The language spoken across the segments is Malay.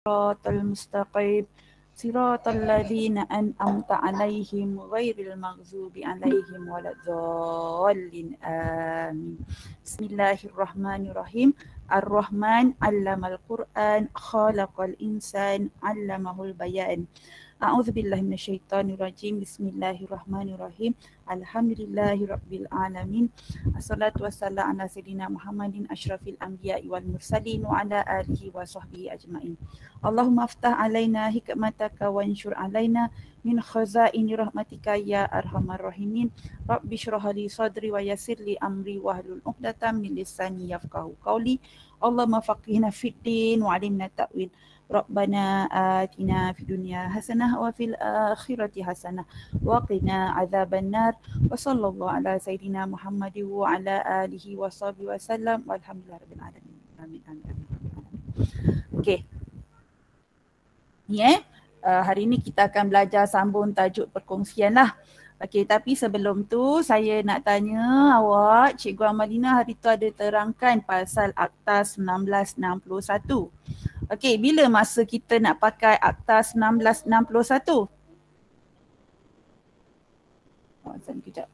siratal mustaqim siratal ladzina an'amta 'alaihim ghairil maghdubi 'alaihim waladdallin. Amin. Bismillahirrahmanirrahim. Ar-Rahman 'allamal Qur'an khalaqal insan 'allamahul bayan. A'udzubillahi minasyaitonirrajim. Bismillahirrahmanirrahim. Alhamdulillahirabbil alamin. Assalatu wassalamu ala sayyidina Muhammadin asyrafil anbiya'i wal mursalin wa ala alihi wa sahbihi ajmain. Allahumma aftah alaina hikmataka wanshur alaina min khazaini rahmatika ya arhamar rahimin. Rabbi shrah li sadri wa yassir li amri wahlul 'uqdatam min lisani yafqahu qawli. Allahumma faqihna fid din wa 'allimna ta'wil. Rabbana atina fid dunya hasanah wa fil akhirati hasanah wa qina adzabannar. Wa sallallahu ala sayyidina Muhammad wa ala alihi wa sahbihi wasallam walhamdulillahirabbil alamin. Amin amin. Okey. Ni hari ni kita akan belajar sambung tajuk perkongsian lah. Okey, tapi sebelum tu saya nak tanya awak, Cikgu Amalina hari tu ada terangkan pasal Akta 1961. Okey, bila masa kita nak pakai Akta 1961? Sekejap.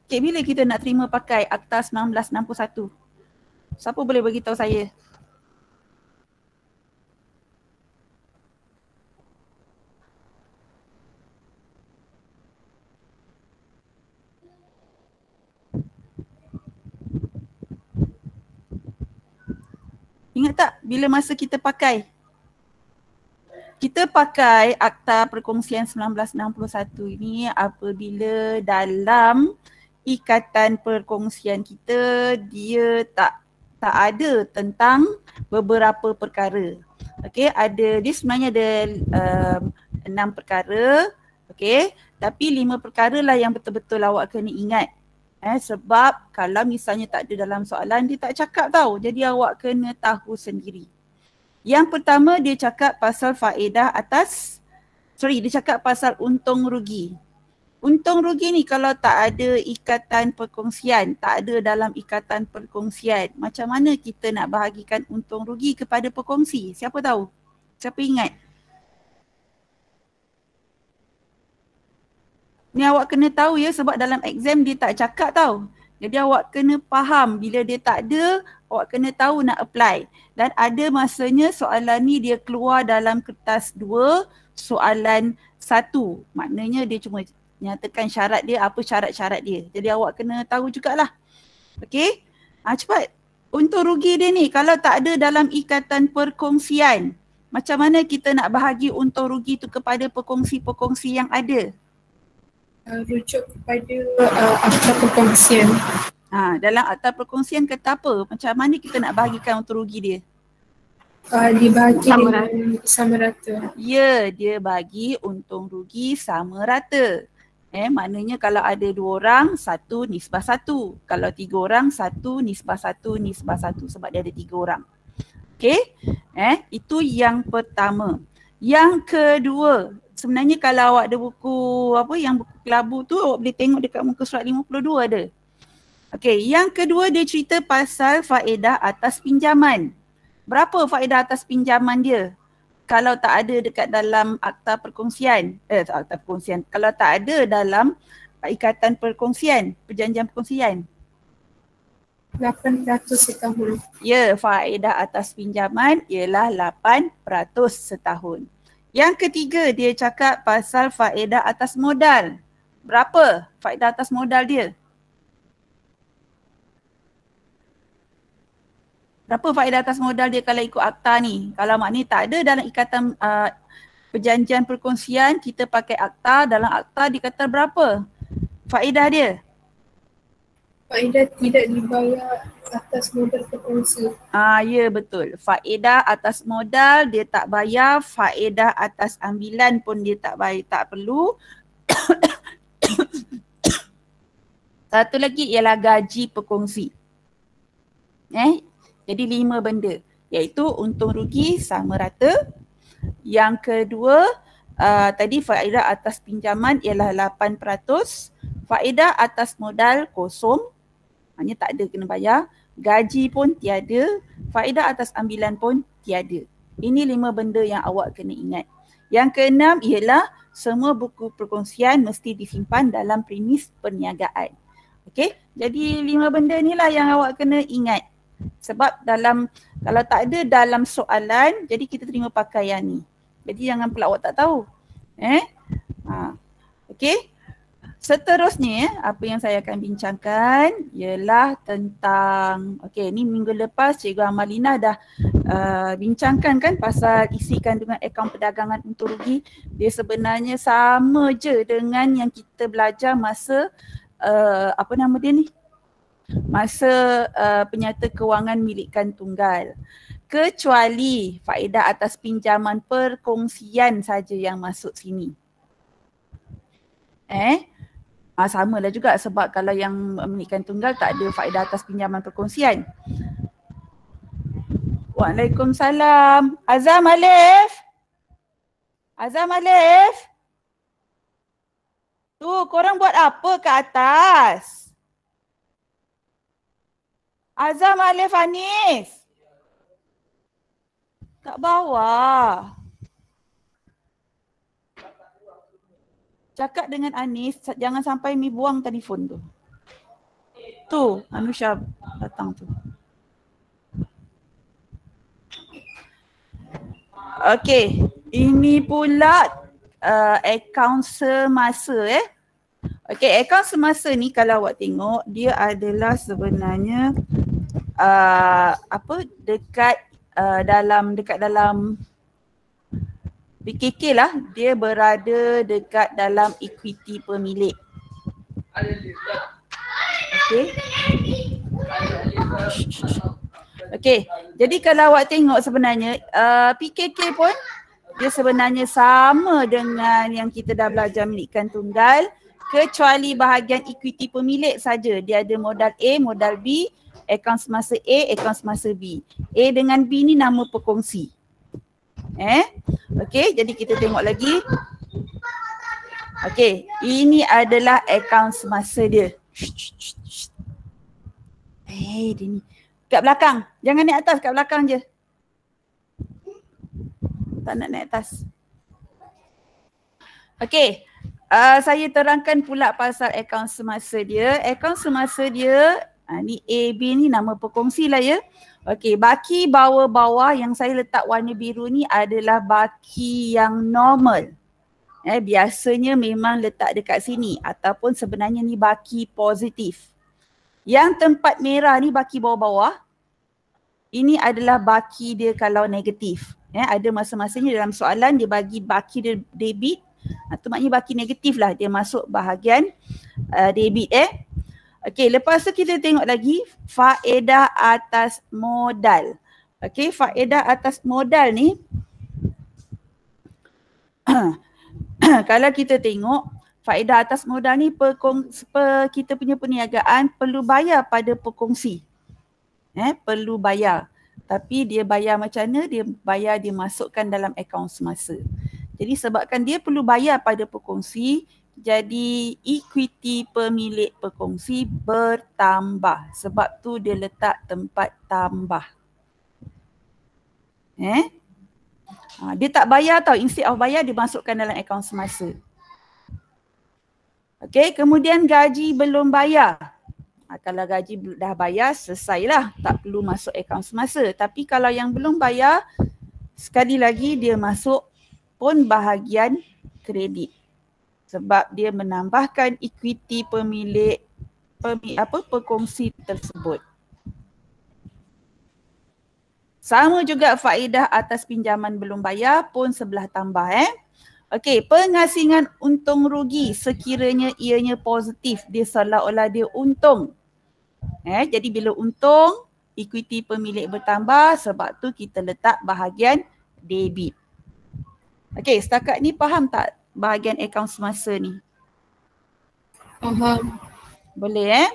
Okey, bila kita nak terima pakai Akta 1961? Siapa boleh beritahu saya? Ingat tak bila masa kita pakai? Kita pakai Akta Perkongsian 1961 ini apabila dalam ikatan perkongsian kita dia tak ada tentang beberapa perkara. Okey, dia sebenarnya ada 6 perkara. Okey, tapi 5 perkara lah yang betul-betul awak kena ingat. Sebab kalau misalnya tak ada dalam soalan, dia tak cakap tau. Jadi awak kena tahu sendiri. Yang pertama dia cakap pasal faedah dia cakap pasal untung rugi. Untung rugi ni kalau tak ada ikatan perkongsian, tak ada dalam ikatan perkongsian, macam mana kita nak bahagikan untung rugi kepada pekongsi? Siapa tahu? Siapa ingat? Ni awak kena tahu ya, sebab dalam exam dia tak cakap tau. Jadi awak kena faham bila dia tak ada, awak kena tahu nak apply. Dan ada masanya soalan ni dia keluar dalam kertas 2, soalan 1. Maknanya dia cuma nyatakan syarat dia, apa syarat-syarat dia. Jadi awak kena tahu jugalah. Okey? Cepat. Untung rugi dia ni kalau tak ada dalam ikatan perkongsian, macam mana kita nak bahagi untung rugi tu kepada pekongsi-pekongsi yang ada? Rujuk kepada akta perkongsian. Dalam akta perkongsian kata apa? Macam mana kita nak bahagikan untung rugi dia? Dibahagi sama rata. Ya, dia bagi untung rugi sama rata. Maknanya kalau ada 2 orang, 1 nisbah 1. Kalau 3 orang, 1 nisbah 1 nisbah 1 sebab dia ada 3 orang. Okey? Itu yang pertama. Yang kedua, sebenarnya kalau awak ada buku yang buku kelabu tu, awak boleh tengok dekat muka surat 52 ada. Okey, yang kedua dia cerita pasal faedah atas pinjaman. Berapa faedah atas pinjaman dia? Kalau tak ada dekat dalam akta perkongsian, akta perkongsian, kalau tak ada dalam ikatan perkongsian, perjanjian perkongsian. 8% setahun. Ya, faedah atas pinjaman ialah 8% setahun. Yang ketiga dia cakap pasal faedah atas modal. Berapa faedah atas modal dia? Berapa faedah atas modal dia kalau ikut akta ni? Kalau maknanya tak ada dalam ikatan perjanjian perkongsian, kita pakai akta, dalam akta dikata berapa faedah dia? Faedah tidak dibayar atas modal perkongsi. Ya betul. Faedah atas modal dia tak bayar, faedah atas ambilan pun dia tak bayar, tak perlu. Satu lagi ialah gaji pekongsi. Jadi 5 benda, iaitu untung rugi sama rata. Yang kedua, tadi faedah atas pinjaman ialah 8%, faedah atas modal kosong. Hanya tak ada kena bayar. Gaji pun tiada. Faedah atas ambilan pun tiada. Ini 5 benda yang awak kena ingat. Yang keenam ialah semua buku perkongsian mesti disimpan dalam premis perniagaan. Okey, jadi 5 benda ni lah yang awak kena ingat. Sebab kalau tak ada dalam soalan, jadi kita terima pakai yang ni. Jadi jangan pula awak tak tahu. Okey. Seterusnya, apa yang saya akan bincangkan ialah tentang, okey, ni minggu lepas Cikgu Amalina dah bincangkan kan pasal isi kandungan akaun perdagangan untung rugi. Dia sebenarnya sama je dengan yang kita belajar masa apa nama dia ni? Masa penyata kewangan milikkan tunggal. Kecuali faedah atas pinjaman perkongsian saja yang masuk sini. Sama lah juga sebab kalau yang milikkan tunggal tak ada faedah atas pinjaman perkongsian. Waalaikumsalam. Azam Alif. Azam Alif. Tu korang buat apa ke atas? Azam Alif Anis. Kat bawah. Cakap dengan Anis, jangan sampai Mi buang telefon tu. Tu, Anusha datang tu. Okey, ini pula akaun semasa Okey, akaun semasa ni kalau awak tengok, dia adalah sebenarnya dekat dalam PKK lah, dia berada dekat dalam equity pemilik. Okey. Okey, jadi kalau awak tengok sebenarnya PKK pun dia sebenarnya sama dengan yang kita dah belajar milikkan tunggal, kecuali bahagian equity pemilik saja. Dia ada modal A, modal B, akaun semasa A, akaun semasa B. A dengan B ni nama perkongsi. Okey, jadi kita tengok lagi. Okey, ini adalah akaun semasa dia. Dia ni. Kat belakang. Jangan naik atas, kat belakang je. Tak nak naik atas. Okey, saya terangkan pula pasal akaun semasa dia. Akaun semasa dia, ni A, B ni nama perkongsi lah ya. Okey, baki bawah-bawah yang saya letak warna biru ni adalah baki yang normal. Biasanya memang letak dekat sini ataupun sebenarnya ni baki positif. Yang tempat merah ni baki bawah-bawah. Ini adalah baki dia kalau negatif. Ada masa-masanya dalam soalan dia bagi baki dia debit. Itu maknanya baki negatif lah, dia masuk bahagian debit. Okey, lepas tu kita tengok lagi faedah atas modal. Okey, faedah atas modal ni kalau kita tengok faedah atas modal ni kita punya perniagaan perlu bayar pada perkongsi. Perlu bayar. Tapi dia bayar macam mana? Dia bayar, dia masukkan dalam akaun semasa. Jadi sebabkan dia perlu bayar pada perkongsi, jadi equity pemilik perkongsi bertambah. Sebab tu dia letak tempat tambah. Dia tak bayar tau. Instead of bayar, dia masukkan dalam akaun semasa. Okey, kemudian gaji belum bayar. Kalau gaji dah bayar, selesailah. Tak perlu masuk akaun semasa. Tapi kalau yang belum bayar, sekali lagi dia masuk pun bahagian kredit. Sebab dia menambahkan equity pemilik perkongsi tersebut. Sama juga faedah atas pinjaman belum bayar pun sebelah tambah. Okey, pengasingan untung rugi sekiranya ianya positif, dia seolah-olah dia untung. Jadi bila untung, equity pemilik bertambah, sebab tu kita letak bahagian debit. Okey, setakat ni faham tak bahagian akaun semasa ni? Faham. Boleh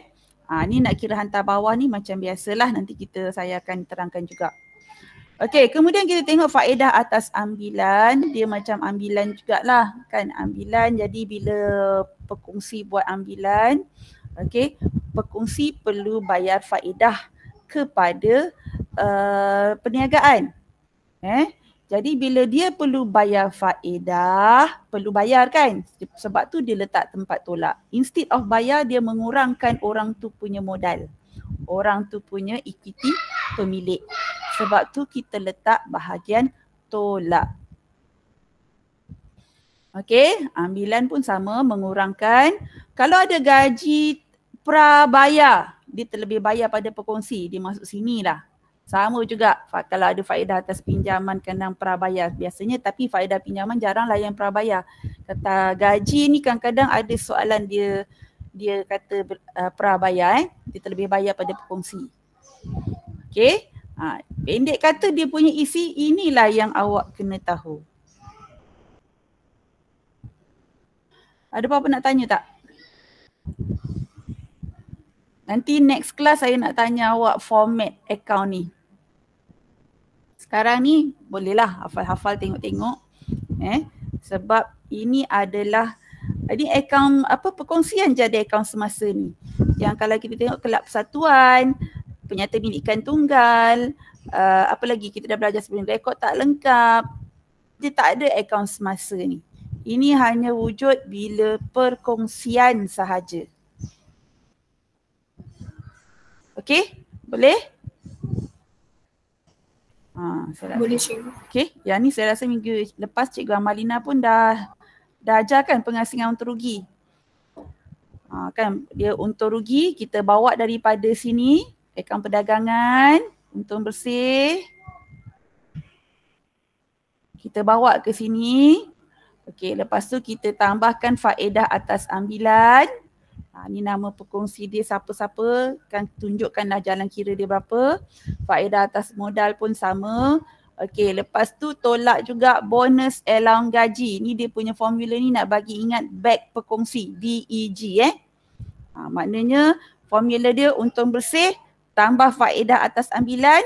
ni nak kira hantar bawah ni macam biasalah, nanti saya akan terangkan juga. Okey, kemudian kita tengok faedah atas ambilan. Dia macam ambilan jugalah kan, ambilan. Jadi bila perkongsi buat ambilan, okey, pekongsi perlu bayar faedah kepada perniagaan. Jadi bila dia perlu bayar faedah, perlu bayar kan? Sebab tu dia letak tempat tolak. Instead of bayar, dia mengurangkan orang tu punya modal. Orang tu punya equity pemilik. Sebab tu kita letak bahagian tolak. Okey, ambilan pun sama, mengurangkan. Kalau ada gaji prabayar, dia terlebih bayar pada pekongsi, dia masuk sini lah. Sama juga kalau ada faedah atas pinjaman kena prabayar biasanya, tapi faedah pinjaman jaranglah yang prabayar. Kata gaji ni kadang-kadang ada soalan dia kata prabayar, dia terlebih bayar pada pekongsi. Okey, pendek kata dia punya isi inilah yang awak kena tahu. Ada apa-apa nak tanya tak? Nanti next class saya nak tanya awak format account ni. Sekarang ni bolehlah hafal-hafal tengok-tengok. Sebab ini adalah akaun perkongsian jadi akaun semasa ni. Yang kalau kita tengok kelab persatuan, penyata milikan tunggal, apa lagi kita dah belajar sebelum, rekod tak lengkap. Dia tak ada akaun semasa ni. Ini hanya wujud bila perkongsian sahaja. Okey? Boleh? Boleh cikgu. Okey, yang ni saya rasa minggu lepas Cikgu Amalina pun dah ajarkan pengasingan untung rugi. Kan dia untung rugi kita bawa daripada sini, akaun perdagangan, untung bersih. Kita bawa ke sini. Okey, lepas tu kita tambahkan faedah atas ambilan. Ni nama pekongsi dia siapa-siapa, kan tunjukkanlah jalan kira dia berapa. Faedah atas modal pun sama. Okey, lepas tu tolak juga bonus allowance gaji. Ni dia punya formula ni nak bagi ingat back pekongsi, BEG maknanya formula dia untung bersih tambah faedah atas ambilan,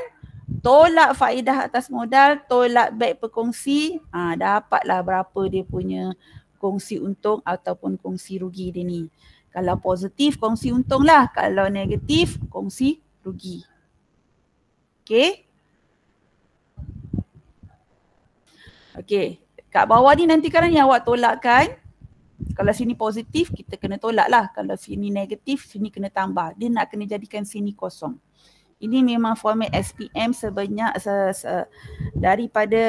tolak faedah atas modal, tolak back pekongsi, dapatlah berapa dia punya kongsi untung ataupun kongsi rugi dia ni. Kalau positif kongsi untung lah, kalau negatif kongsi rugi. Okey. Okey, kat bawah ni nanti kan yang awak tolakkan. Kalau sini positif, kita kena tolak lah. Kalau sini negatif, sini kena tambah. Dia nak kena jadikan sini kosong. Ini memang format SPM sebanyak daripada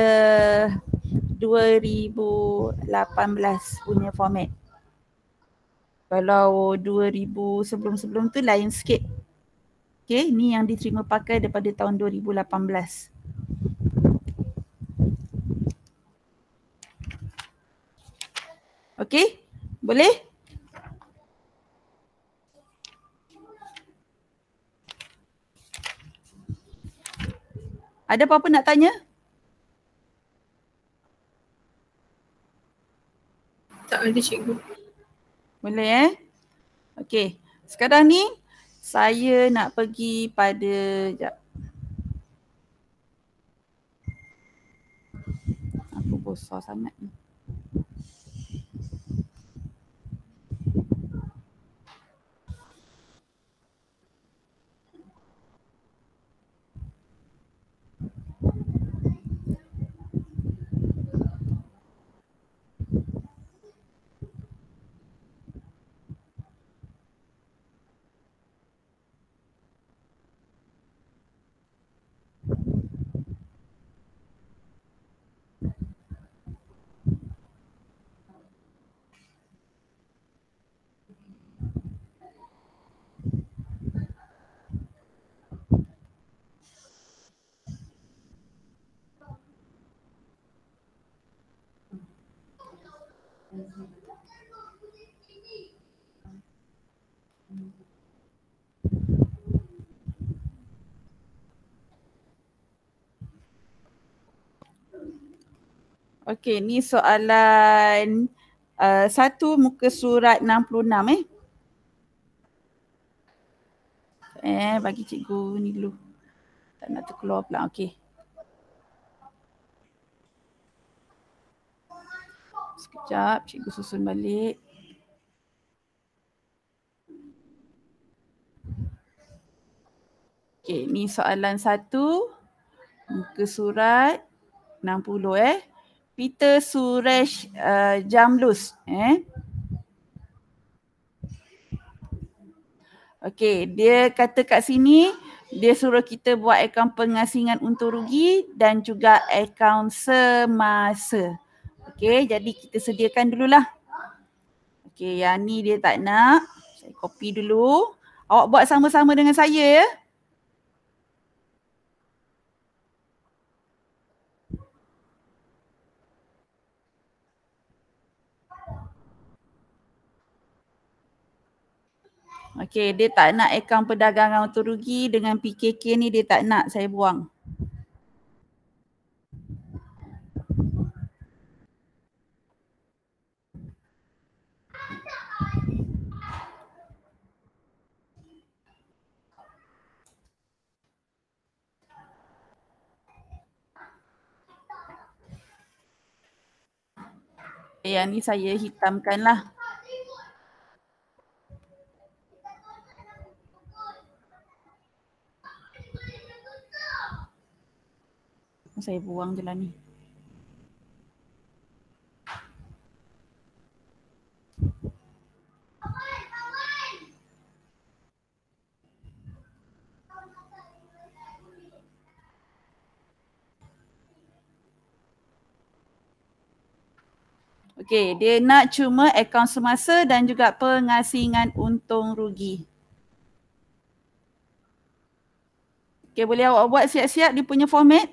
2018 punya format. Kalau 2000 sebelum-sebelum tu lain sikit. Okay, ni yang diterima pakai daripada tahun 2018. Okay, boleh? Ada apa-apa nak tanya? Tak ada cikgu. Boleh Okey, sekarang ni saya nak pergi pada, sekejap. Aku besar sangat ni. Okey, ni soalan satu muka surat 66 bagi cikgu ni dulu. Tak nak terkeluar pula. Okey. Sekejap, cikgu susun balik. Okey, ni soalan 1. Muka surat 60 Peter Suresh Jamlus Okey, dia kata kat sini dia suruh kita buat akaun pengasingan untung rugi dan juga akaun semasa. Okey, jadi kita sediakan dululah. Okey, yang ni dia tak nak. Saya copy dulu. Awak buat sama-sama dengan saya ya. Okey, dia tak nak akaun perdagangan untung rugi dengan PKK ni dia tak nak, saya buang. Yang ni saya hitamkan lah. Saya buang je lah ni. Okey, dia nak cuma akaun semasa dan juga pengasingan untung rugi. Okey, boleh awak buat siap-siap dia punya format?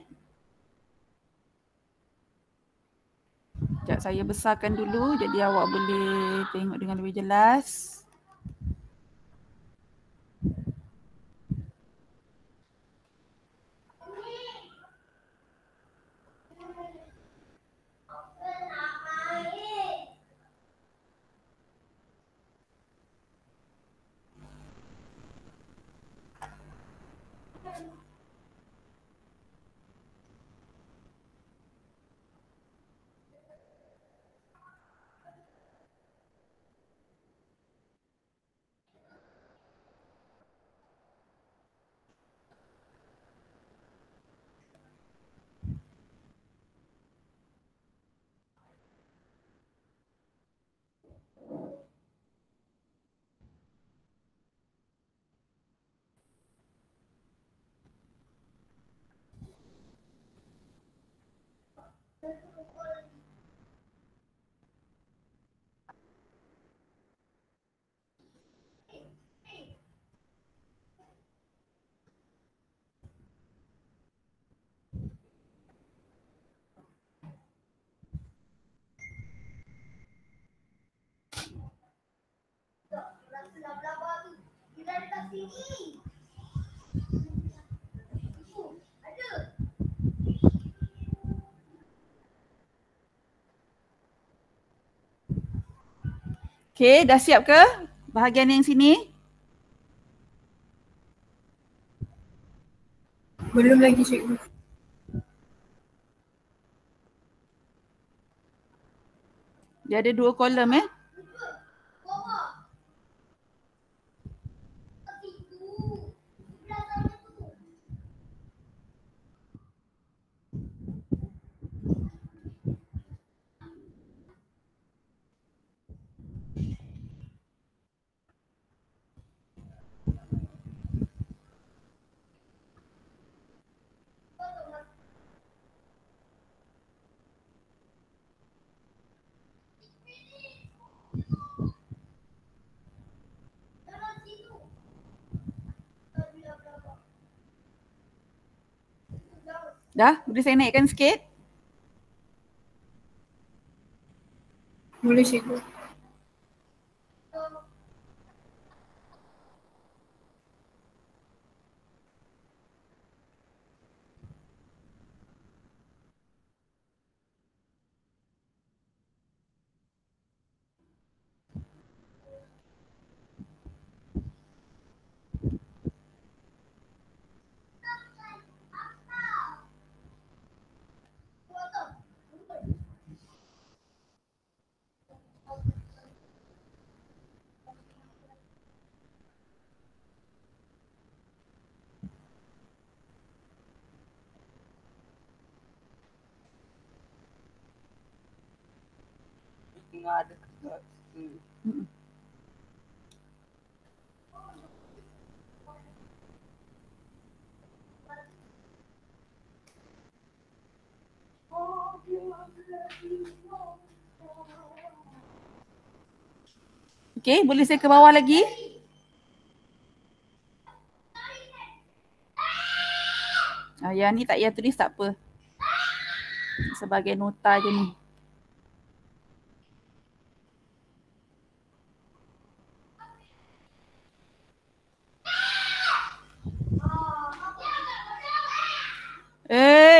Sekejap saya besarkan dulu jadi awak boleh tengok dengan lebih jelas. Okey, dah siap ke bahagian yang sini? Belum lagi cikgu. Dia ada 2 kolom Dah? Boleh saya naikkan sikit? Boleh cikgu. Mm-mm. Okey, boleh saya ke bawah lagi? Yang ni tak payah tulis tak apa. Sebagai nota je ni.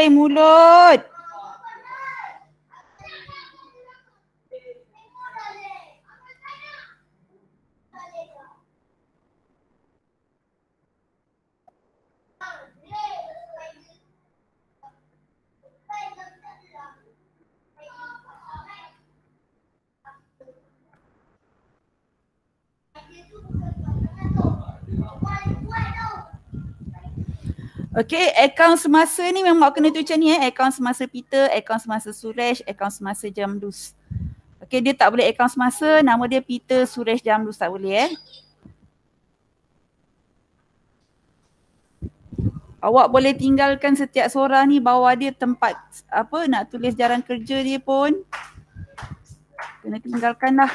Mulut! Okey, akaun semasa ni memang awak kena tu macam ni akaun semasa Peter, akaun semasa Suresh, akaun semasa Jamdus. Okey, dia tak boleh akaun semasa, nama dia Peter Suresh Jamdus tak boleh Awak boleh tinggalkan setiap seorang ni, bawah dia tempat apa nak tulis jaran kerja dia pun kena tinggalkan lah.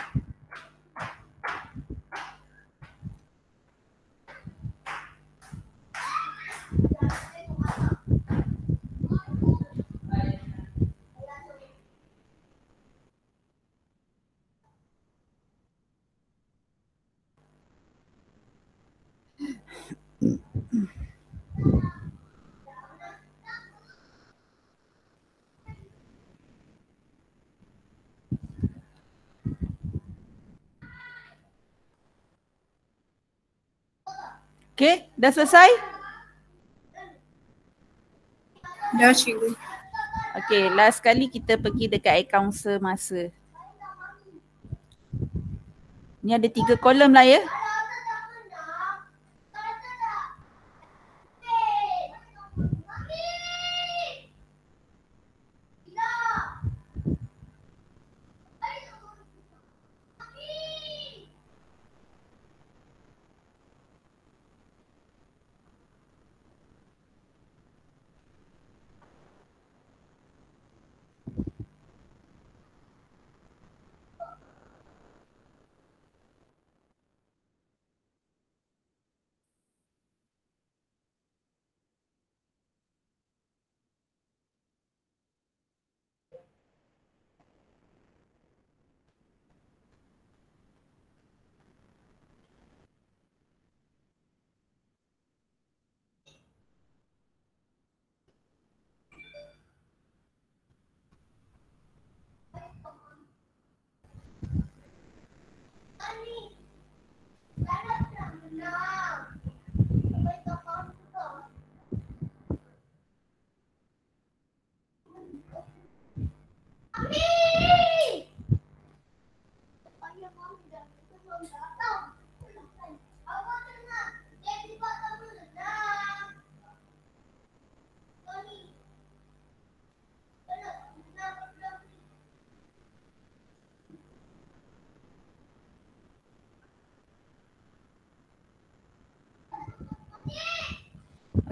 Okey, dah selesai? Dah cikgu. Okey, last kali kita pergi dekat akaun semasa. Ni ada 3 kolom lah ya.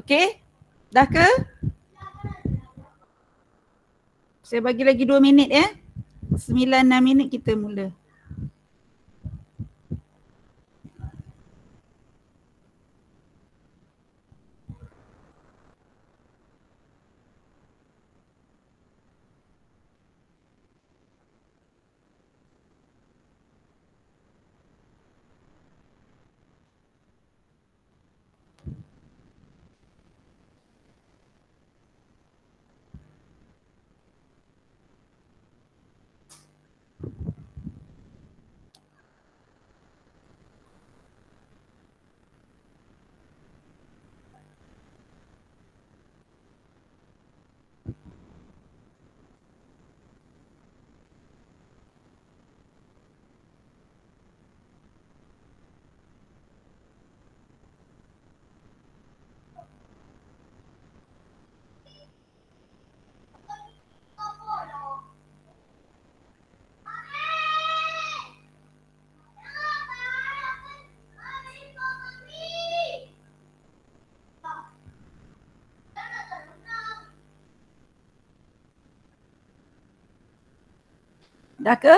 Okey, dah ke? Saya bagi lagi 2 minit ya. 9-6 minit kita mula. Dah ke?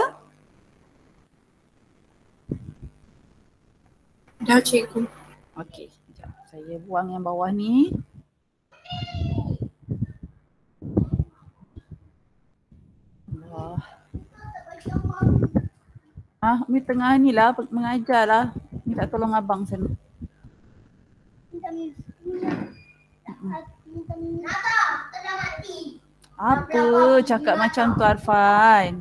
Dah cikgu. Okey, sekejap. Saya buang yang bawah ni. Allah. Ni tengah ni lah mengajar lah. Minta tolong abang sana. Apa cakap macam tu Arfan?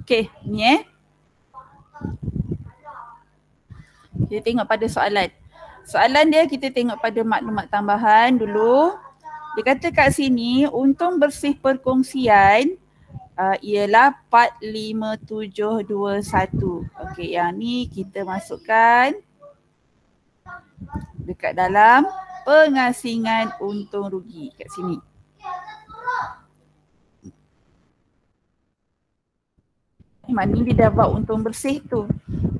Okey, ni kita tengok pada soalan. Soalan dia kita tengok pada maklumat tambahan dulu. Dia kata kat sini untung bersih perkongsian ialah 45721. Okey, yang ni kita masukkan dekat dalam pengasingan untung rugi kat sini. Mana ni dia dah buat untung bersih tu.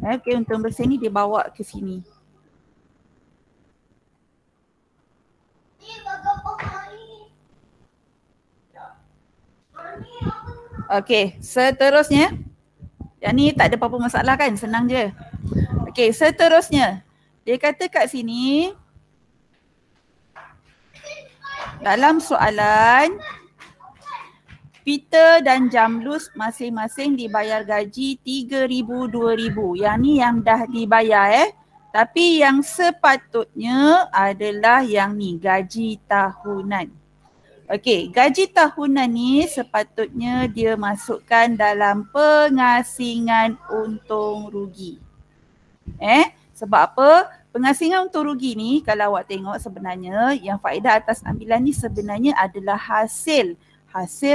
Okey, untung bersih ni dia bawa ke sini. Okey, seterusnya. Yang ni tak ada apa-apa masalah kan? Senang je. Okey, seterusnya. Dia kata kat sini dalam soalan Peter dan Jamlus masing-masing dibayar gaji 3,000, 2,000. Yang ni yang dah dibayar Tapi yang sepatutnya adalah yang ni, gaji tahunan. Okey, gaji tahunan ni sepatutnya dia masukkan dalam pengasingan untung rugi. Sebab apa? Pengasingan untung rugi ni kalau awak tengok sebenarnya yang faedah atas ambilan ni sebenarnya adalah hasil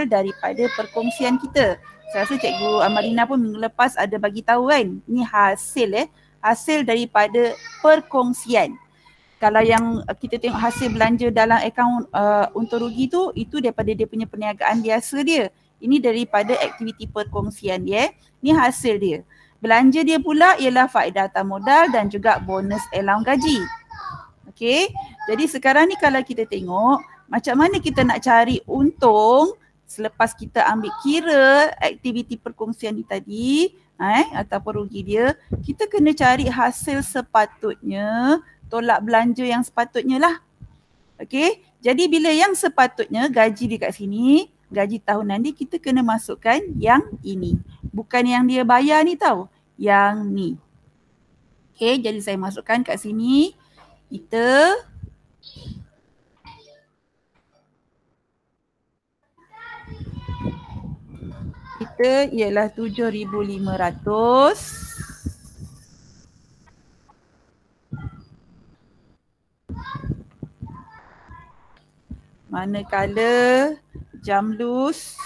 daripada perkongsian kita. Saya rasa Cikgu Amarina pun minggu lepas ada bagi tahu kan. Ni hasil daripada perkongsian. Kalau yang kita tengok hasil belanja dalam akaun untung rugi tu, itu daripada dia punya perniagaan biasa dia. Ini daripada aktiviti perkongsian dia. Ni hasil dia. Belanja dia pula ialah faedah atas modal dan juga bonus allowance gaji. Okey. Jadi sekarang ni kalau kita tengok macam mana kita nak cari untung selepas kita ambil kira aktiviti perkongsian ni tadi ataupun rugi dia, kita kena cari hasil sepatutnya, tolak belanja yang sepatutnya lah. Okey, jadi bila yang sepatutnya gaji dia kat sini, gaji tahunan dia, kita kena masukkan yang ini. Bukan yang dia bayar ni tau, yang ni. Okey, jadi saya masukkan kat sini, kita ialah 7,500. Manakala Jamlus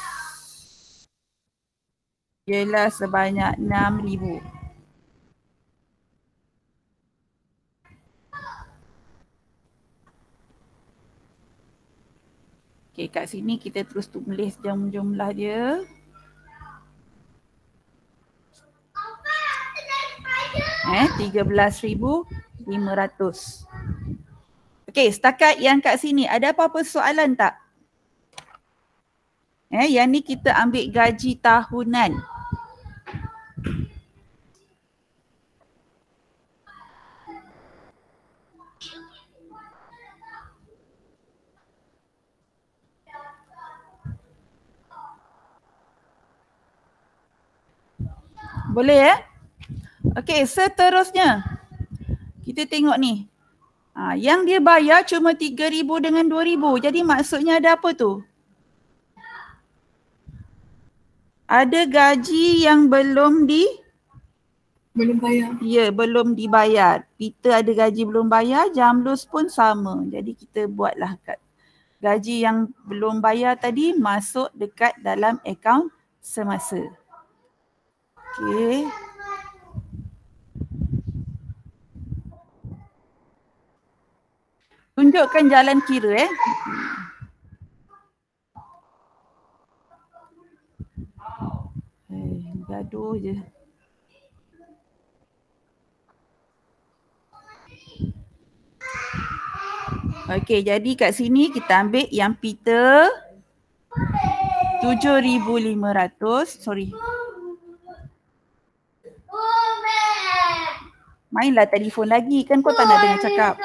ialah sebanyak 6,000. Okey, kat sini kita terus tulis jumlah dia. $13,500. Okey, setakat yang kat sini ada apa-apa soalan tak? Yang ni kita ambil gaji tahunan. Boleh Okey, seterusnya kita tengok ni. Yang dia bayar cuma 3,000 dengan 2,000. Jadi maksudnya ada apa tu? Ada gaji yang belum bayar. Ya, belum dibayar. Peter ada gaji belum bayar, Jamlus pun sama. Jadi kita buatlah gaji yang belum bayar tadi masuk dekat dalam akaun semasa. Okey. Tunjukkan jalan kira gaduh je. Okey, jadi kat sini kita ambil yang pita 7,500. Sorry. Mainlah telefon lagi, kan kau tak nak dengar cakap.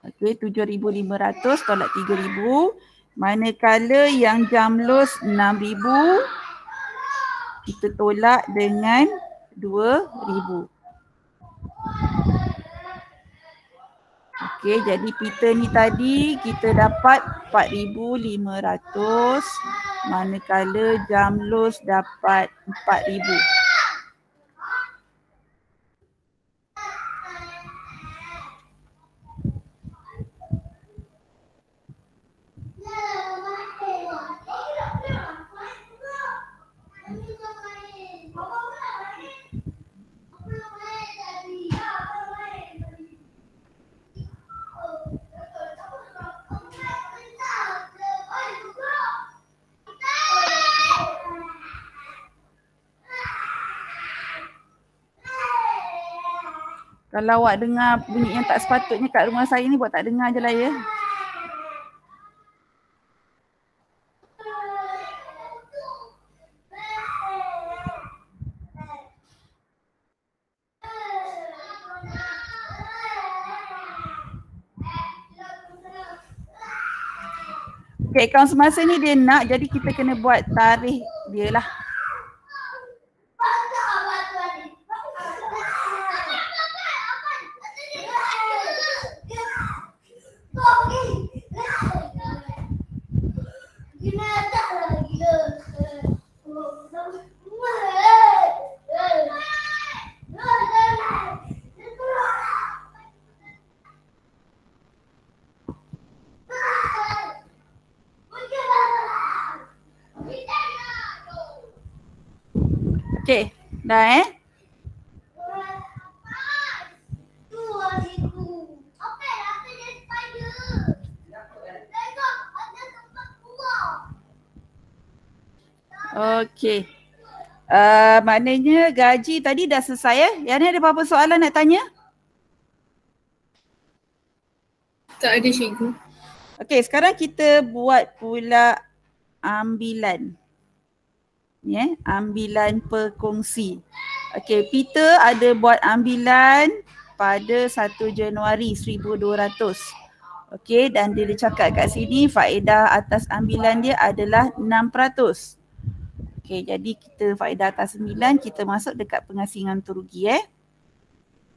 Okey, 7,500 tolak 3,000. Manakala yang jamlos 6,000, kita tolak dengan 2,000. Okey, jadi pita ni tadi kita dapat 4,500, manakala jamlos dapat 4,000. Kalau awak dengar bunyi yang tak sepatutnya kat rumah saya ni, buat tak dengar je lah ya. Okay, akaun semasa ni dia nak, jadi kita kena buat tarikh dia lah. Okay, dah Okay. Maknanya gaji tadi dah selesai Yang ni ada apa-apa soalan nak tanya? Tak ada cikgu. Okay, sekarang kita buat pula ambilan. Ambilan perkongsi. Okay, Peter ada buat ambilan pada 1 Januari 1,200. Okay, dan dia cakap kat sini faedah atas ambilan dia adalah 6%. Okay, jadi kita faedah atas 9, kita masuk dekat pengasingan terugi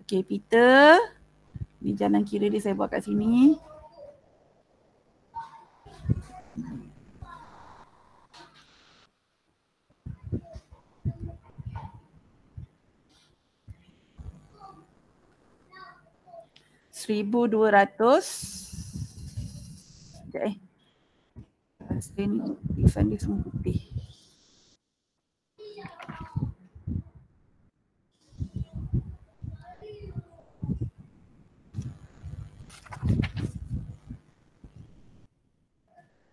Okay, Peter. Ni jalan kira dia saya buat kat sini. $1,200. Sekejap Asli ni tulisan dia semua putih.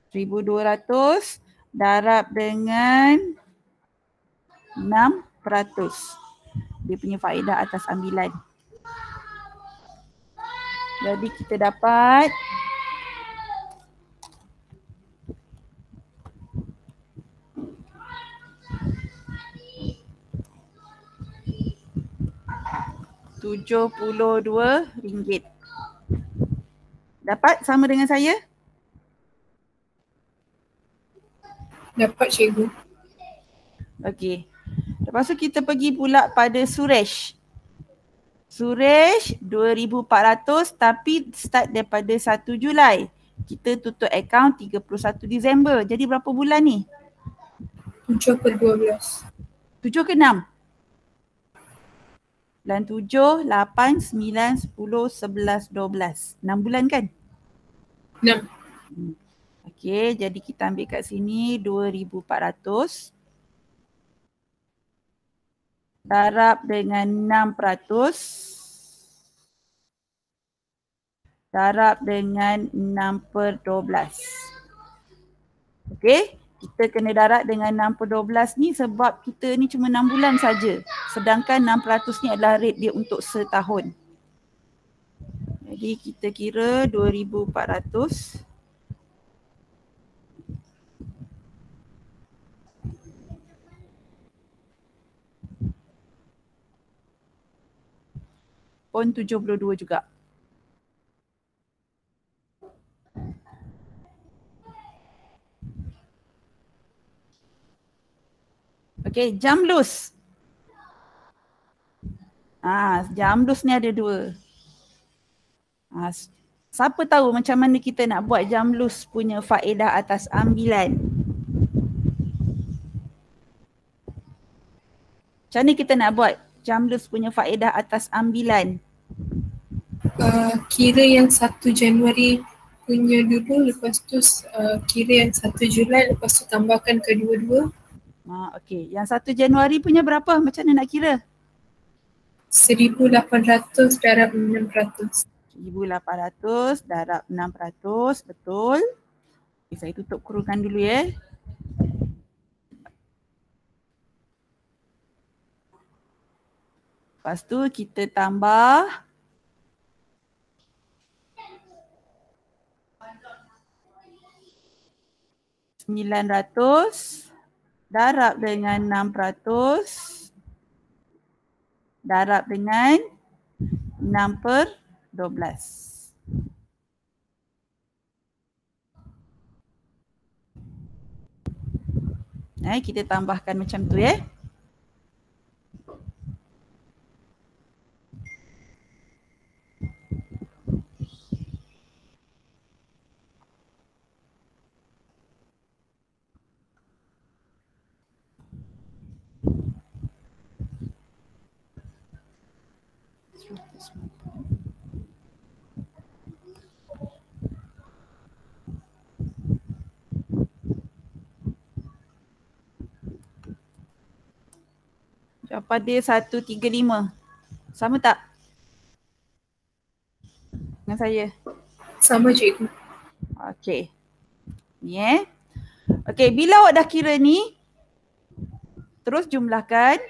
$1,200 darab dengan 6%. Dia punya faedah atas ambilan. Jadi kita dapat RM72. Dapat sama dengan saya? Dapat cikgu. Okey. Lepas tu kita pergi pula pada Suresh. Suresh 2,400 tapi start daripada 1 Julai. Kita tutup akaun 31 Disember. Jadi berapa bulan ni? 7/12. 7 ke 6? Bulan 7, 8, 9, 10, 11, 12. 6 bulan kan? 6. Okey, jadi kita ambil kat sini 2,400. Darab dengan 6%. Darab dengan 6/12. Okey, Kita kena darab dengan 6 per 12 ni sebab kita ni cuma 6 bulan saja. Sedangkan 6% ni adalah rate dia untuk setahun. Jadi kita kira 2,400. Pun 72 juga. Okey, jam loose. Jam loose ni ada dua. Siapa tahu macam mana kita nak buat jam loose punya faedah atas ambilan? Macam mana kita nak buat jam loose punya faedah atas ambilan? Kira yang 1 Januari punya dulu, lepas tu kira yang 1 Julai, lepas tu tambahkan kedua-dua. Okey, yang 1 Januari punya berapa? Macam mana nak kira? 1,800 darab 6%. 1,800 darab 6%, betul. Okay, saya tutup kurungan dulu ya. Lepas tu kita tambah 900 darab dengan 6% darab dengan 6 per 12. Kita tambahkan macam tu ya. Jawapan dia 135. Sama tak dengan saya? Sama cikgu. Okey. Ni Okey, bila awak dah kira ni, terus jumlahkan.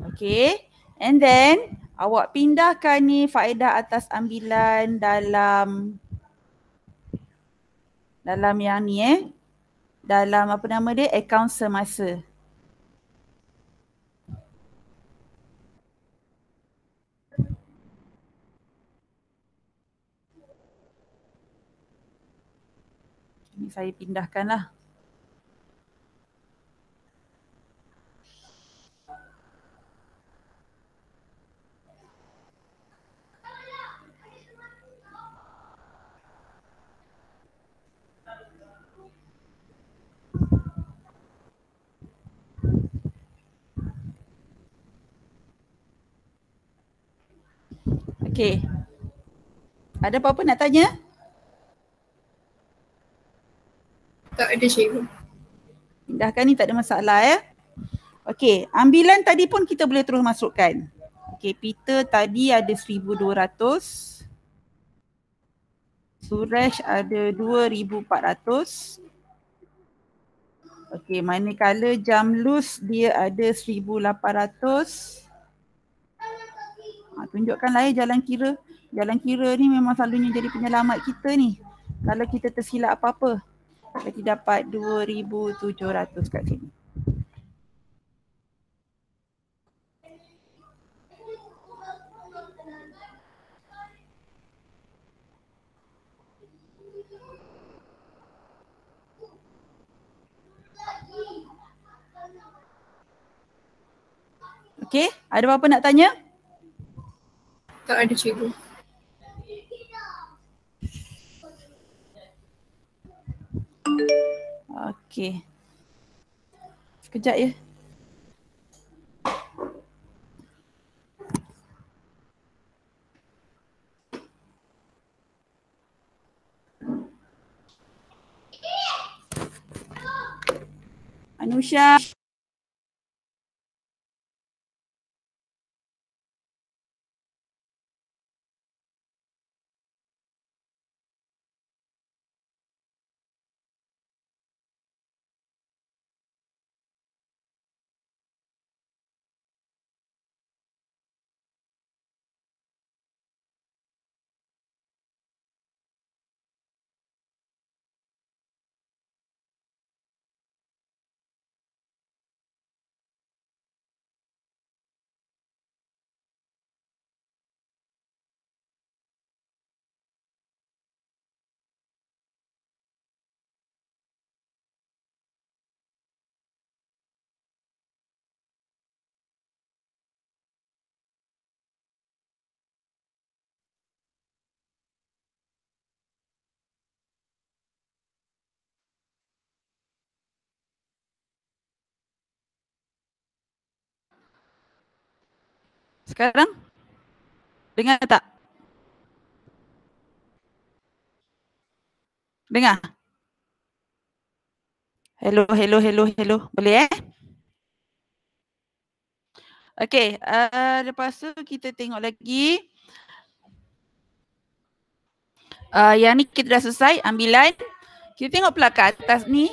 Okey. And then awak pindahkan ni faedah atas ambilan dalam yang ni dalam apa nama dia, akaun semasa. Ini saya pindahkanlah. Okey. Ada apa-apa nak tanya? Tak ada cikgu. Pindahkan ni tak ada masalah ya. Okey, ambilan tadi pun kita boleh terus masukkan. Okey, Peter tadi ada 1,200. Suresh ada 2,400. Okey, manakala jam loose dia ada 1,800. Tunjukkanlah ya jalan kira. Jalan kira ni memang selalunya jadi penyelamat kita ni. Kalau kita tersilap apa-apa. Jadi dapat 2,700 kat sini. Okey, ada apa-apa nak tanya? Tak ada cikgu. Okey. Sekejap ya. Anusha. Sekarang dengar tak? Dengar? Hello, hello, hello, hello. Boleh Okey, lepas tu kita tengok lagi. Yang ni kita dah selesai ambilan. Kita tengok pula kat atas ni.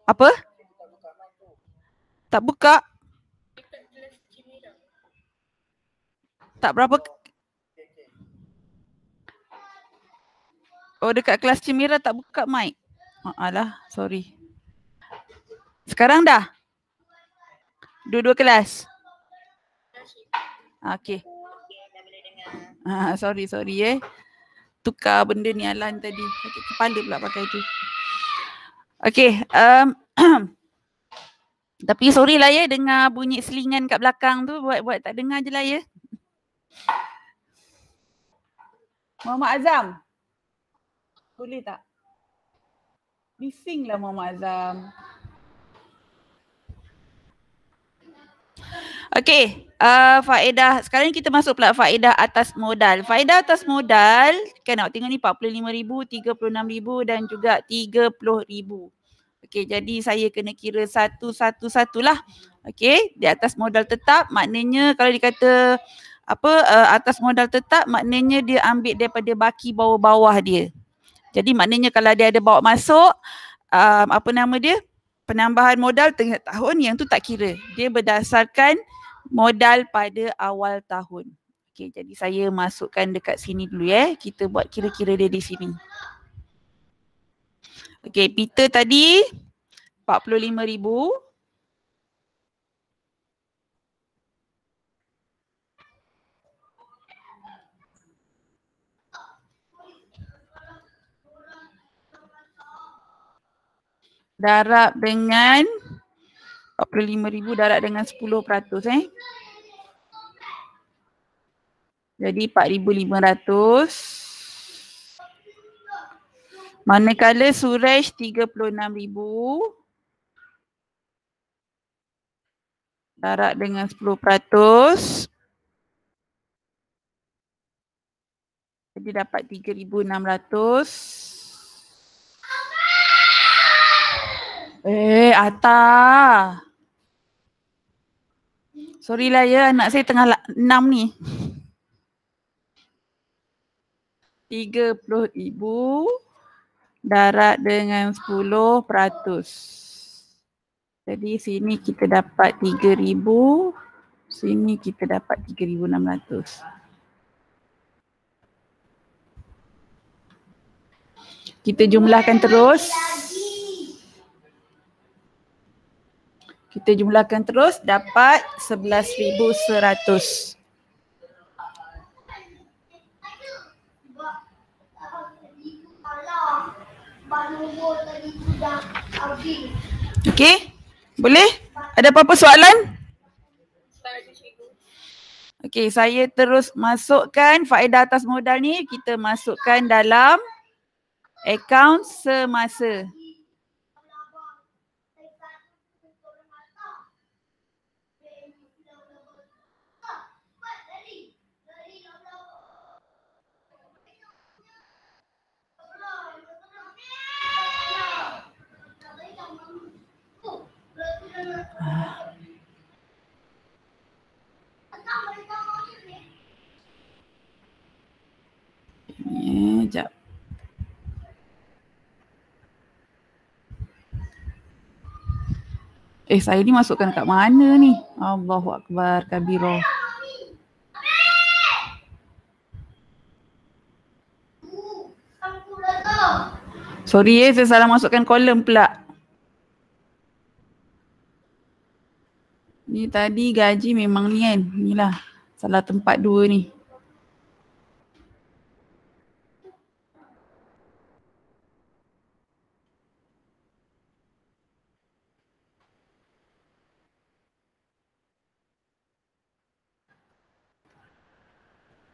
Apa? Tak buka? Tak berapa. Oh, dekat kelas Cemira tak buka mic. Alah, sorry. Sekarang dah? Dua-dua kelas? Okey. Sorry tukar benda ni Alan tadi. Sakit kepala pula pakai tu. Okey, tapi sorry lah ya dengar bunyi selingan kat belakang tu, buat tak dengar je lah ya. Muhammad Azam. Boleh tak? Bising lah Muhammad Azam. Okey, faedah. Sekarang kita masuk pula faedah atas modal. Faedah atas modal, kan nak tengok ni 45,000, 36,000 dan juga 30,000. Okey, jadi saya kena kira satu-satu lah. Okey, di atas modal tetap maknanya kalau dikata atas modal tetap maknanya dia ambil daripada baki bawah-bawah dia. Jadi maknanya kalau dia ada bawa masuk penambahan modal tengah tahun yang tu tak kira. Dia berdasarkan modal pada awal tahun. Okey, jadi saya masukkan dekat sini dulu ya. Kita buat kira-kira dia di sini. Okey, Peter tadi 45,000. Darab dengan 45,000 darab dengan 10%. Jadi 4,500. Manakala Suresh 36,000 darab dengan 10%. Jadi dapat 3,600. Atta. Sorry lah ya, anak saya tengah 6 ni. 30,000 darab dengan 10%. Jadi sini kita dapat 3,000. Sini kita dapat 3,600. Kita jumlahkan terus. Dapat 11,100. Okey? Boleh? Ada apa-apa soalan? Okey, saya terus masukkan faedah atas modal ni, kita masukkan dalam akaun semasa. Sekejap. Saya ni masukkan kat mana ni? Allahu Akbar kabira. Sorry saya salah masukkan kolom pula. Ni tadi gaji memang ni kan. Inilah salah tempat dua ni.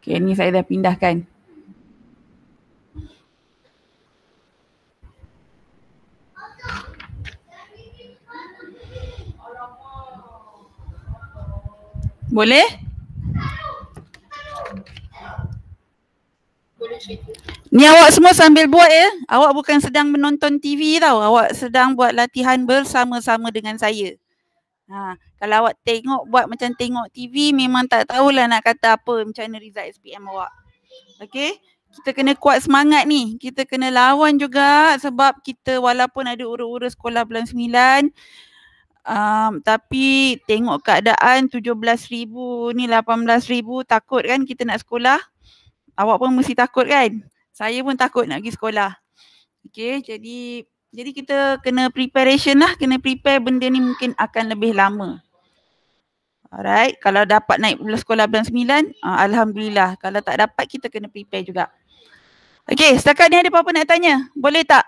Okay, ni saya dah pindahkan. Boleh? Boleh cikgu. Ni awak semua sambil buat ya. Awak bukan sedang menonton TV tau. Awak sedang buat latihan bersama-sama dengan saya. Kalau awak tengok buat macam tengok TV memang tak tahulah nak kata apa macam mana result SPM awak. Okey? Kita kena kuat semangat ni. Kita kena lawan juga sebab kita walaupun ada urus-urus sekolah bulan 9 tapi tengok keadaan 17,000 ni 18,000 takut kan kita nak sekolah. Awak pun mesti takut kan? Saya pun takut nak pergi sekolah. Okey, jadi kita kena preparation lah, kena prepare benda ni mungkin akan lebih lama. Alright, kalau dapat naik sekolah bulan 9, alhamdulillah. Kalau tak dapat kita kena prepare juga. Okey, setakat ni ada apa-apa nak tanya? Boleh tak?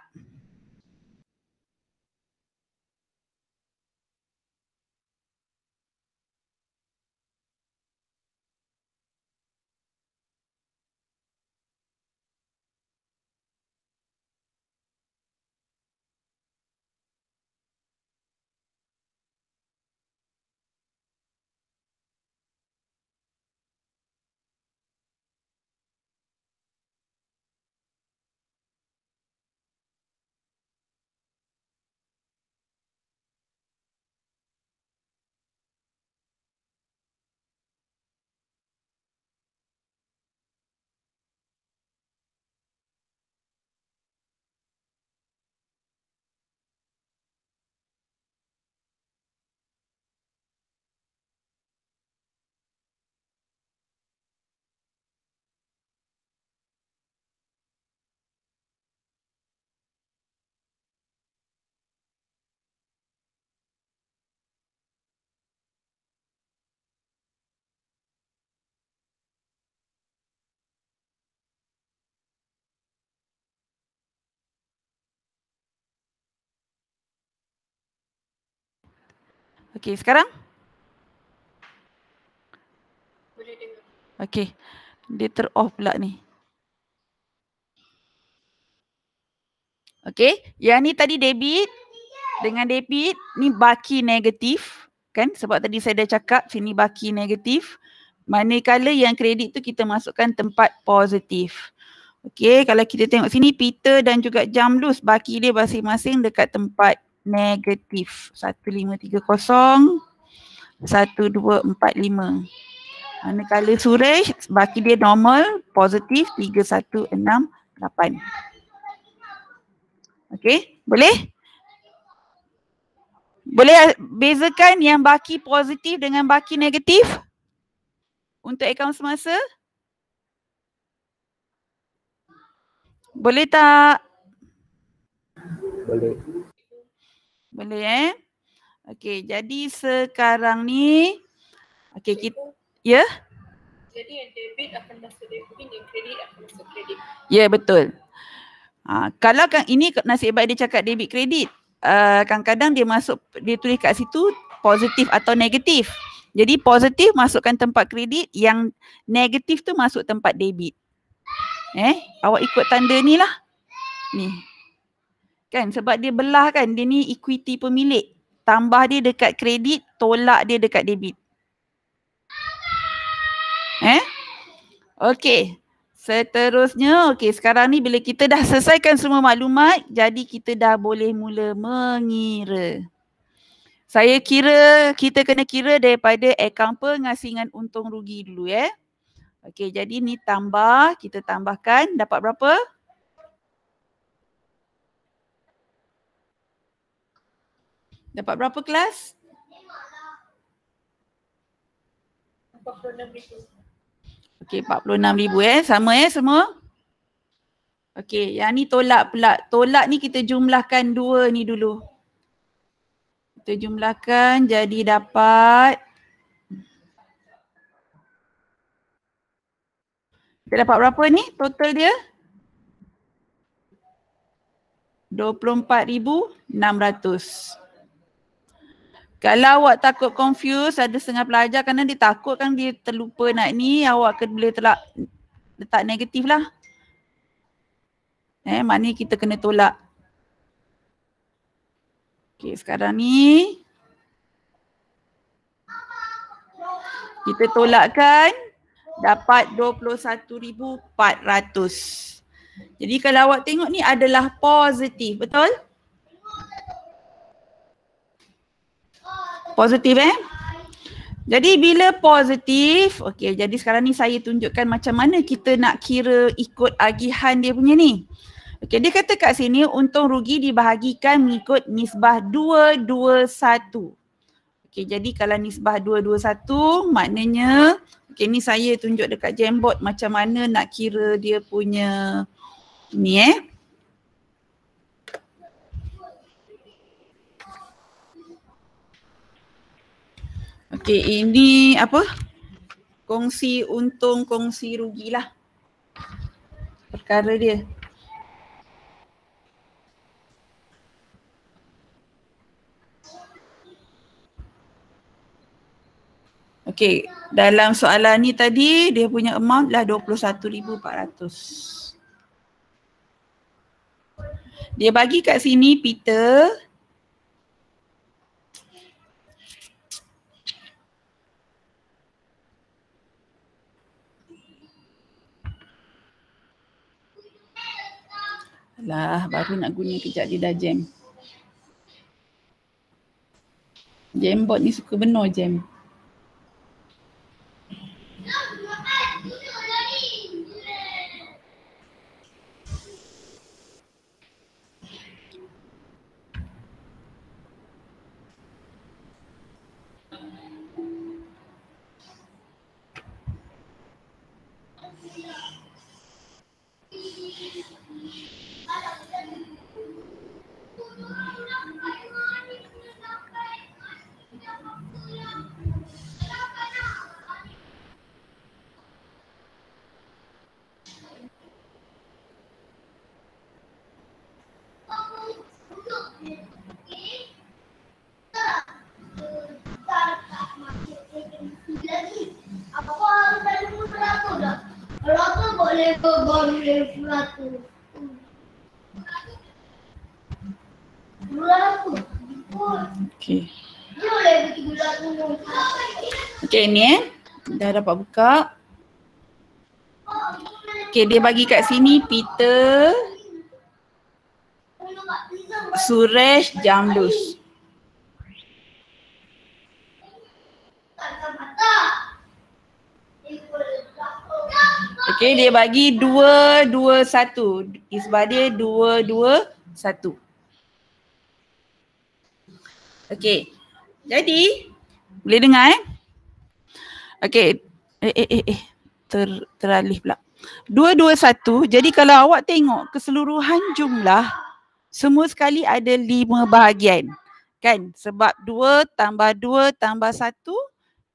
Okey, sekarang? Boleh dengar. Okey, dia ter-off pula ni. Okey, yang ni tadi debit. Dengan debit, ni baki negatif. Kan, sebab tadi saya dah cakap sini baki negatif. Manakala yang kredit tu kita masukkan tempat positif. Okey, kalau kita tengok sini Peter dan juga Jamlus baki dia masing-masing dekat tempat negatif. 1530, 1245. Manakala Suresh baki dia normal, positif 3168. Okey, boleh? Boleh bezakan yang baki positif dengan baki negatif? Untuk akaun semasa? Boleh tak? Boleh. Boleh Okey, jadi sekarang ni okey kita ya? Jadi yang debit akan masuk debit, yang kredit akan masuk kredit. Ya, betul. Kalau kan ini nasib baik dia cakap debit kredit. Kadang-kadang dia tulis kat situ positif atau negatif. Jadi positif masukkan tempat kredit, yang negatif tu masuk tempat debit. Awak ikut tanda ni lah. Ni. Kan sebab dia belah kan, dia ni equity pemilik. Tambah dia dekat kredit, tolak dia dekat debit. Okey. Seterusnya, okey, sekarang ni bila kita dah selesaikan semua maklumat, jadi kita dah boleh mula mengira. Saya kira, kita kena kira daripada akaun pengasingan untung rugi dulu Okey, jadi ni tambah, kita tambahkan, dapat berapa? Dapat berapa kelas? 46,000. Okey, 46,000 sama semua? Okey, yang ni tolak pula. Tolak ni kita jumlahkan dua ni dulu. Kita jumlahkan jadi dapat. Kita dapat berapa ni total dia? 24,600. Kalau awak takut confuse, ada setengah pelajar kerana dia takut kan dia terlupa nak ni, awak boleh letak negatif lah. Maknanya kita kena tolak. Okey, sekarang ni Kita tolakkan, dapat 21,400. Jadi kalau awak tengok ni adalah positif, betul? Positif Jadi bila positif, okey, jadi sekarang ni saya tunjukkan macam mana kita nak kira ikut agihan dia punya ni. Okey, dia kata kat sini untung rugi dibahagikan mengikut nisbah 221. Okey, jadi kalau nisbah 221 maknanya, okey ni saya tunjuk dekat Jamboard macam mana nak kira dia punya ni Okey, ini apa? Kongsi untung, kongsi rugi lah. Perkara dia. Okey, dalam soalan ni tadi dia punya amount lah 21,400. Dia bagi kat sini Peter lah, baru nak guna kejap dia dah jam. Jamboard ni suka benar jam. Okey. Okey ni dah dapat buka. Okey, dia bagi kat sini Peter, Suresh, Jamlus. Okey, dia bagi 221. Isbah dia 221. Okey. Jadi boleh dengar Okey. Teralih pula. 221. Jadi kalau awak tengok keseluruhan jumlah semua sekali ada 5 bahagian. Kan? Sebab 2 tambah 2 tambah 1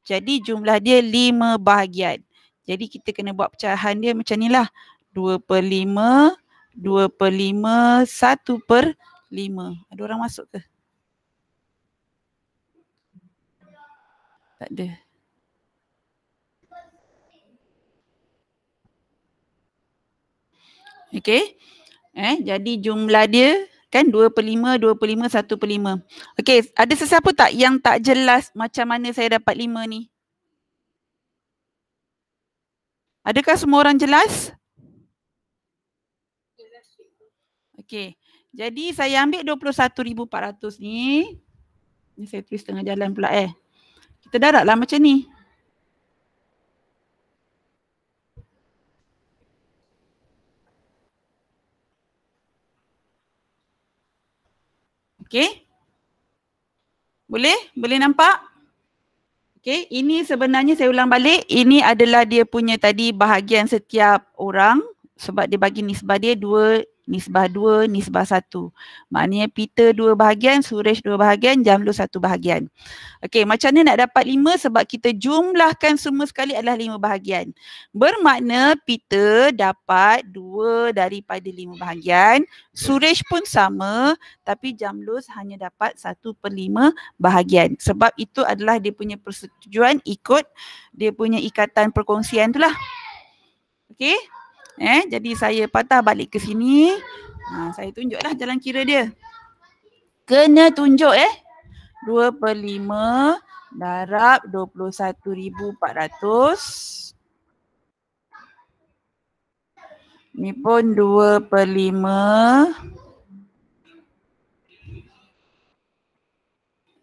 jadi jumlah dia 5 bahagian. Jadi kita kena buat pecahan dia macam ni lah. 2/5, 2/5, 1/5. Ada orang masuk ke? Tak ada. Okey. Jadi jumlah dia kan 2/5, 2/5, 1/5. Okey, ada sesiapa tak yang tak jelas macam mana saya dapat 5 ni? Adakah semua orang jelas? Okey. Jadi saya ambil 21,400 ni. Ni saya tulis tengah jalan pula Kita darablah macam ni. Okey? Boleh? Boleh nampak? Okey, ini sebenarnya saya ulang balik. Ini adalah dia punya tadi bahagian setiap orang. Sebab dia bagi nisbah dia 2, nisbah 2, nisbah 1. Maknanya Peter 2 bahagian, Suresh 2 bahagian, Jamlus 1 bahagian. Okey, macam mana nak dapat 5? Sebab kita jumlahkan semua sekali adalah 5 bahagian. Bermakna Peter dapat 2 daripada 5 bahagian. Suresh pun sama, tapi Jamlus hanya dapat 1/5 bahagian. Sebab itu adalah dia punya persetujuan ikut dia punya ikatan perkongsian tu lah. Okey? Jadi saya patah balik ke sini. Saya tunjuklah jalan kira dia. Kena tunjuk 2/5, darab 21,400. Ni pun 2/5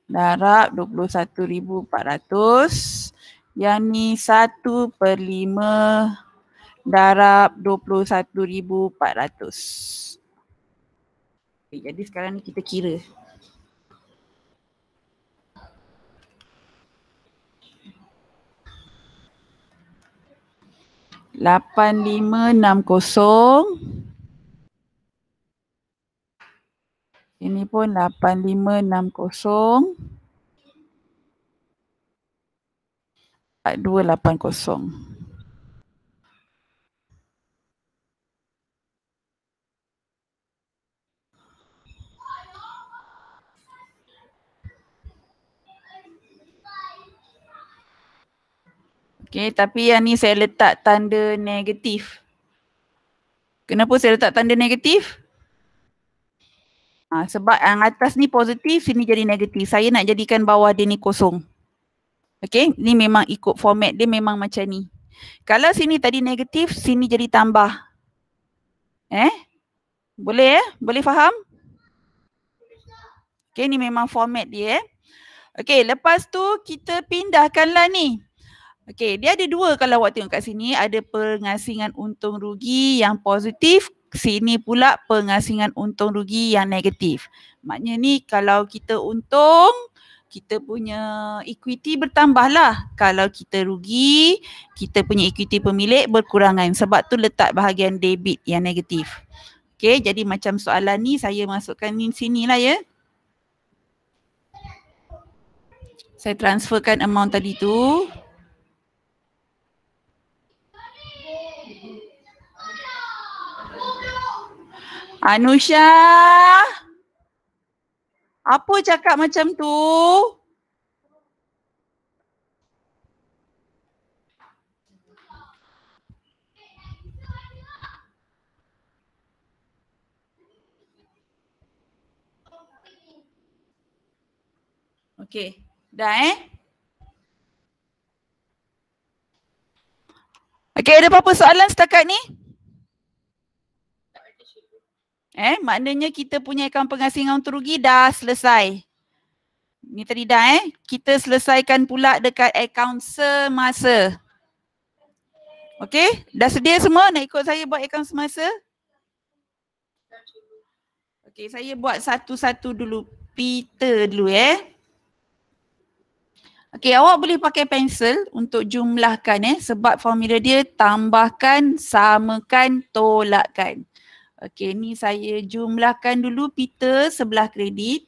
darab 21,400. Yang ni 1/5 darab 21,400. Okay, jadi sekarang ni kita kira. Lapan lima enam kosong. Ini pun 8560. 4280. Okey, tapi yang ni saya letak tanda negatif. Kenapa saya letak tanda negatif? Sebab yang atas ni positif, sini jadi negatif. Saya nak jadikan bawah dia ni kosong. Okey, ni memang ikut format dia memang macam ni. Kalau sini tadi negatif, sini jadi tambah. Boleh Boleh faham? Okey, ni memang format dia. Okey, lepas tu kita pindahkanlah ni. Okey, dia ada dua kalau awak tengok kat sini. Ada pengasingan untung rugi yang positif. Sini pula pengasingan untung rugi yang negatif. Maknanya ni kalau kita untung, kita punya equity bertambahlah. Kalau kita rugi, kita punya equity pemilik berkurangan. Sebab tu letak bahagian debit yang negatif. Okey, jadi macam soalan ni saya masukkan ni sini lah ya. Saya transferkan amount tadi tu. Anusha, apa cakap macam tu? Okey, dah Okey, ada apa-apa soalan setakat ni? Maknanya kita punya akaun pengasingan untung rugi dah selesai. Ni tadi dah kita selesaikan pula dekat akaun semasa. Okey, dah sedia semua nak ikut saya buat akaun semasa? Okey, saya buat satu-satu dulu. Peter dulu Okey, awak boleh pakai pensel untuk jumlahkan sebab formula dia tambahkan, samakan, tolakkan. Okey, ni saya jumlahkan dulu Peter sebelah kredit.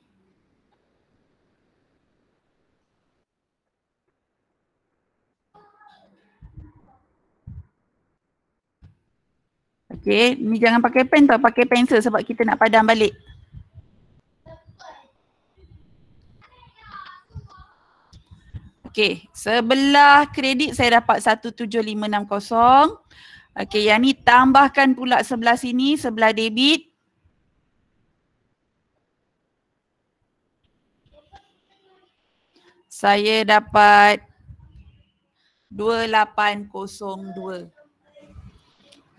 Okey, ni jangan pakai pen tau, pakai pensel sebab kita nak padam balik. Okey, sebelah kredit saya dapat 17560. Okey, yang ni tambahkan pula sebelah sini, sebelah debit. Saya dapat 2802.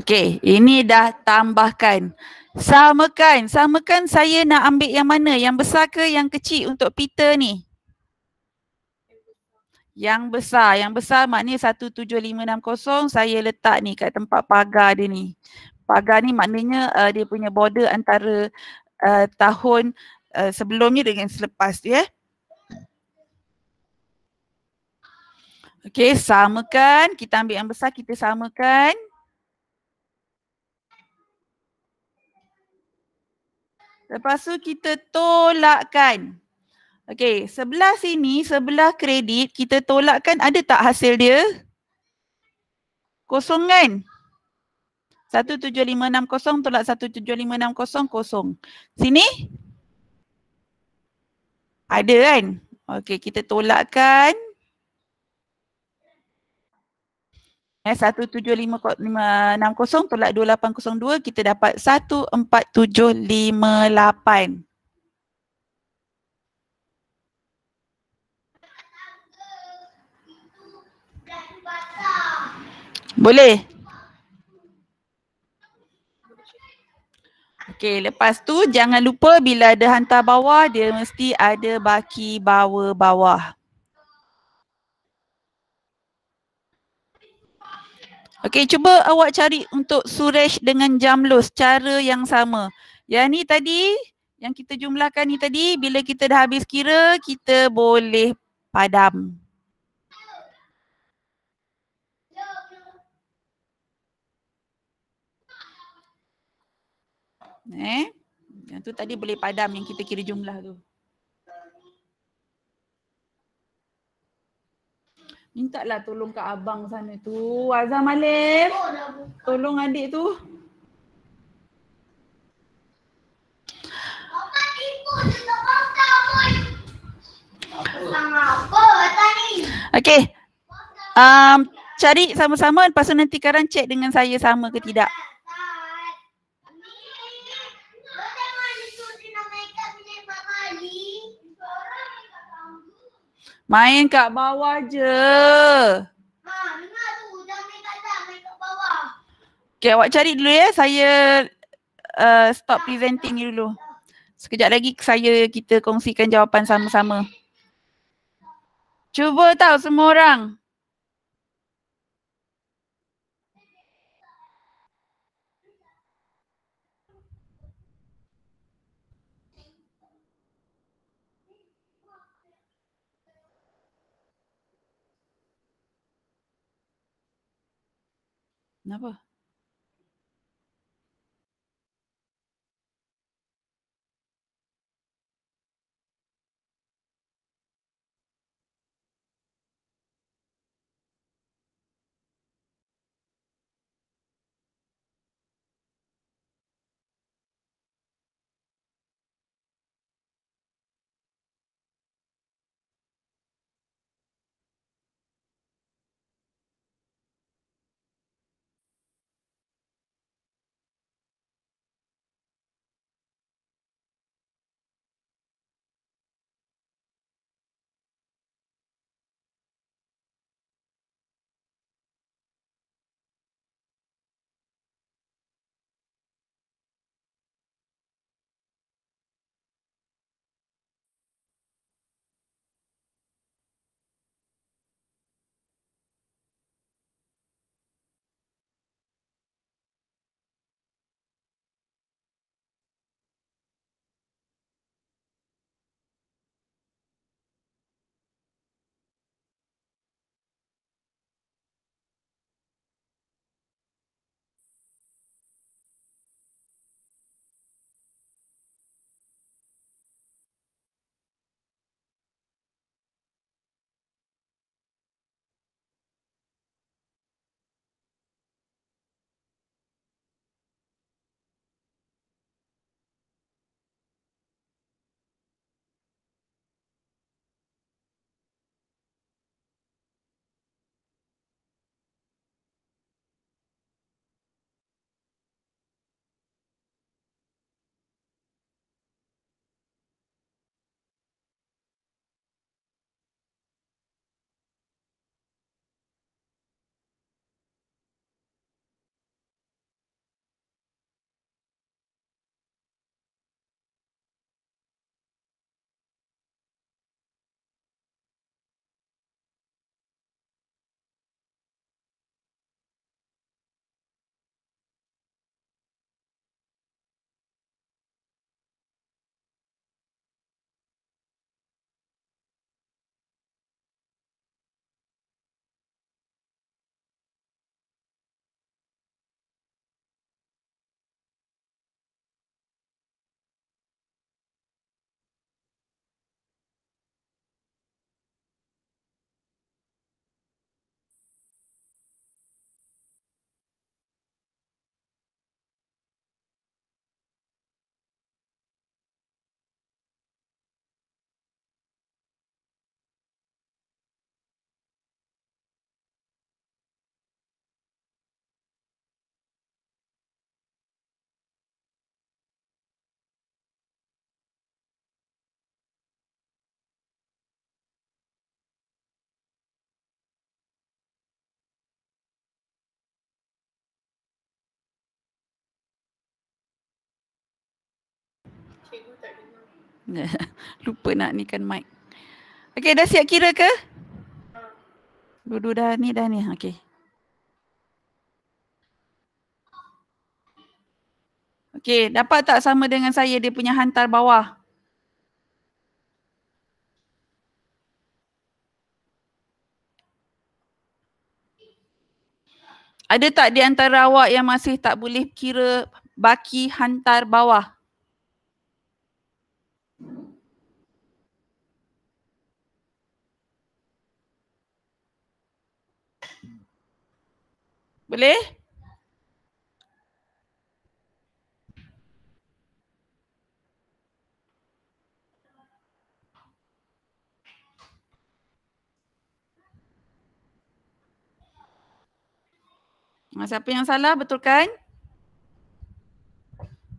Okey, ini dah tambahkan. Samakan saya nak ambil yang mana? Yang besar ke yang kecil untuk Peter ni? Yang besar maknanya 17560 saya letak ni kat tempat pagar dia ni. Pagar ni maknanya dia punya border antara tahun sebelumnya dengan selepas dia. Okey, samakan. Kita ambil yang besar, kita samakan. Lepas tu kita tolakkan. Okey, sebelah sini, sebelah kredit, kita tolakkan ada tak hasil dia? Kosong kan? 17560 tolak 17560 kosong. Sini? Ada kan? Okey, kita tolakkan. 17560 tolak 2802, kita dapat 14758. Boleh? Okey, lepas tu jangan lupa bila ada hantar bawah, dia mesti ada baki bawah. Okey, cuba awak cari untuk Suresh dengan Jamlus cara yang sama. Yang ni tadi, yang kita jumlahkan ni tadi, bila kita dah habis kira, kita boleh padam. Yang tu tadi boleh padam yang kita kira jumlah tu. Minta lah tolong kat abang sana tu. Azam Alif. Tolong adik tu. Okey. Cari sama-sama, lepas tu nanti korang cek dengan saya sama ke tidak. Main kat bawah je. Okay, awak cari dulu ya. Saya stop presenting ni dulu. Sekejap lagi kita kongsikan jawapan sama-sama. Cuba tahu semua orang. Kenapa? Cikgu tak dengar. Lupa nak ni kan mic. Okey, dah siap kira ke? Dua-dua dah ni. Okey. Okey, dapat tak sama dengan saya dia punya hantar bawah? Ada tak di antara awak yang masih tak boleh kira baki hantar bawah? Boleh? Siapa yang salah, betul kan?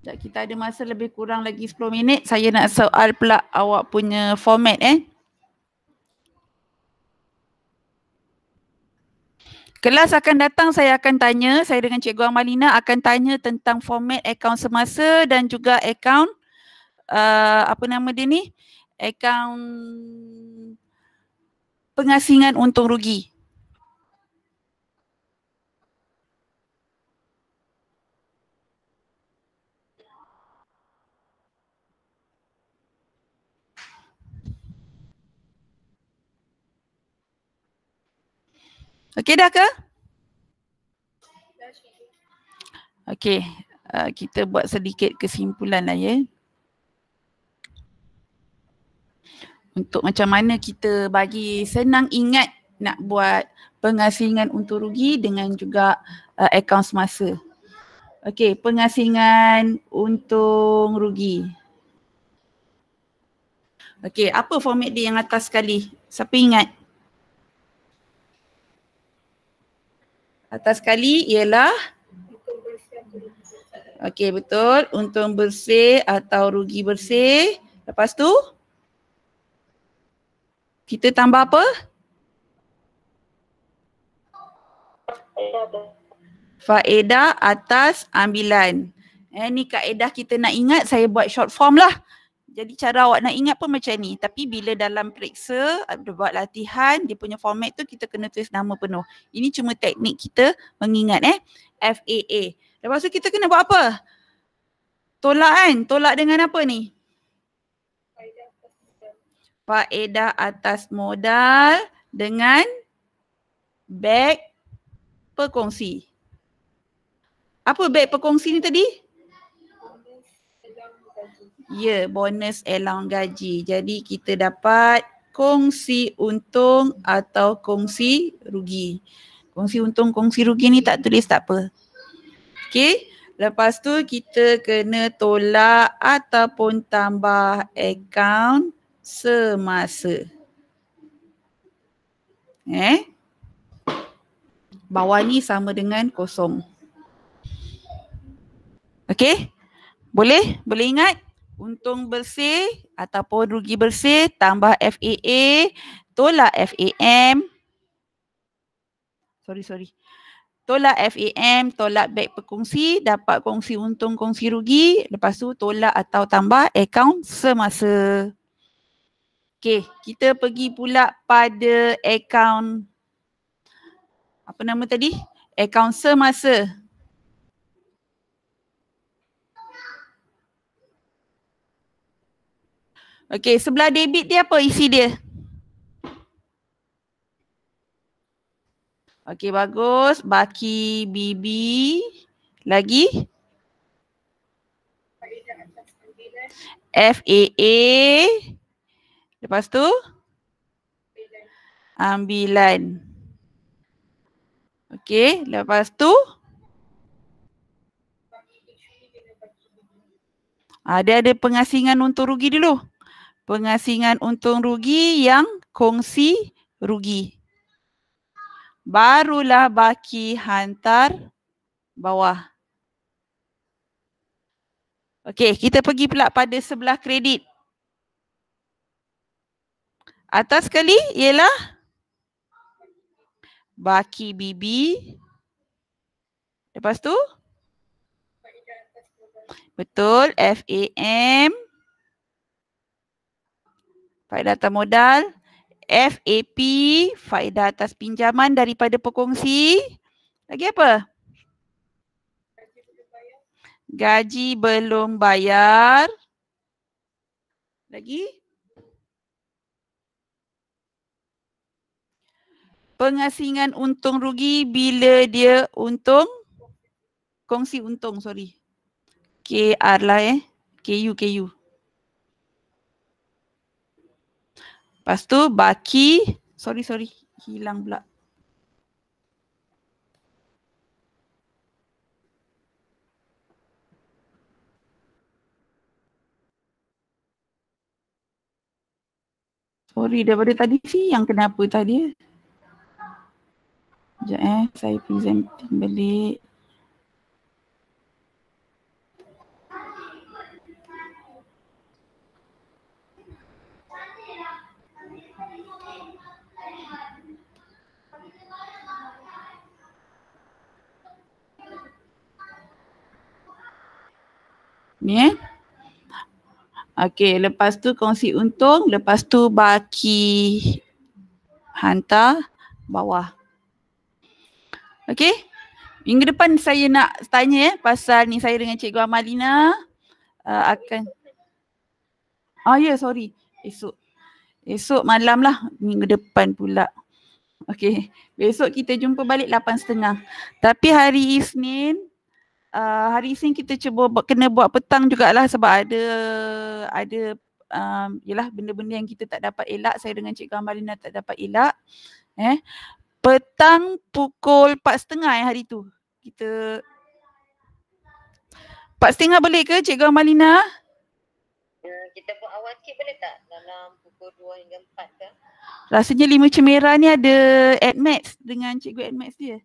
Kita ada masa lebih kurang lagi 10 minit. Saya nak soal pula awak punya format Kelas akan datang saya akan tanya, saya dengan Cikgu Amalina akan tanya tentang format akaun semasa dan juga akaun apa nama dia ni? Akaun pengasingan untung rugi. Okey dah ke? Okey, kita buat sedikit kesimpulan lah ya. Untuk macam mana kita bagi senang ingat nak buat pengasingan untung rugi dengan juga akaun semasa. Okey, pengasingan untung rugi. Okey, apa format dia yang atas sekali? Siapa ingat? Atas sekali ialah okey, betul. Untung bersih atau rugi bersih. Lepas tu kita tambah apa? Faedah atas ambilan. Ni kaedah kita nak ingat, saya buat short form lah. Jadi cara awak nak ingat pun macam ni. Tapi bila dalam periksa, buat latihan, dia punya format tu kita kena tulis nama penuh. Ini cuma teknik kita mengingat FAA. Lepas tu kita kena buat apa? Tolak kan? Tolak dengan apa ni? Faedah atas modal dengan beg perkongsi. Apa beg perkongsi ni tadi? Ya, bonus allowance gaji. Jadi kita dapat kongsi untung atau kongsi rugi. Kongsi untung, kongsi rugi ni tak tulis tak apa. Okey, lepas tu kita kena tolak ataupun tambah akaun semasa. Bawah ni sama dengan kosong. Okey? Boleh? Boleh ingat? Untung bersih ataupun rugi bersih tambah FAA, tolak FAM. Sorry. Tolak FAM, tolak beg perkongsi, dapat kongsi untung, kongsi rugi. Lepas tu tolak atau tambah akaun semasa. Okey, kita pergi pula pada akaun apa nama tadi? Akaun semasa. Okey, sebelah debit dia apa isi dia? Okey, bagus. Baki BB. Lagi? FAA. Lepas tu? Ambilan. Okey, lepas tu? Dia ada pengasingan untung rugi dulu. Pengasingan untung rugi yang kongsi rugi. Barulah baki hantar bawah. Okey, kita pergi pula pada sebelah kredit. Atas sekali ialah baki BB. Lepas tu? Betul, FAM. Faedah atas modal. FAP, faedah atas pinjaman daripada pekongsi. Lagi apa? Gaji belum bayar. Lagi? Pengasingan untung rugi bila dia untung. Kongsi untung, sorry. KR lah KU. Lepas tu baki. Sorry. Hilang pula. Sorry, daripada tadi yang kenapa tadi? Sekejap saya presenting balik. Ni Okey, lepas tu kongsi untung, lepas tu baki hantar bawah. Okey? Minggu depan saya nak tanya pasal ni saya dengan Cikgu Amalina akan sorry. Esok malam lah, minggu depan pula. Okey, besok kita jumpa balik 8.30. Tapi hari Isnin kita cuba kena buat petang jugalah sebab ada yelah benda-benda yang kita tak dapat elak. Saya dengan Cikgu Amalina tak dapat elak. Petang pukul 4.30 hari tu. Kita 4.30 boleh ke Cikgu Amalina? Kita buat awal sikit boleh tak? Dalam pukul 2 hingga 4 ke? Rasanya 5 Cemera ni ada AdMax dengan Cikgu AdMax dia.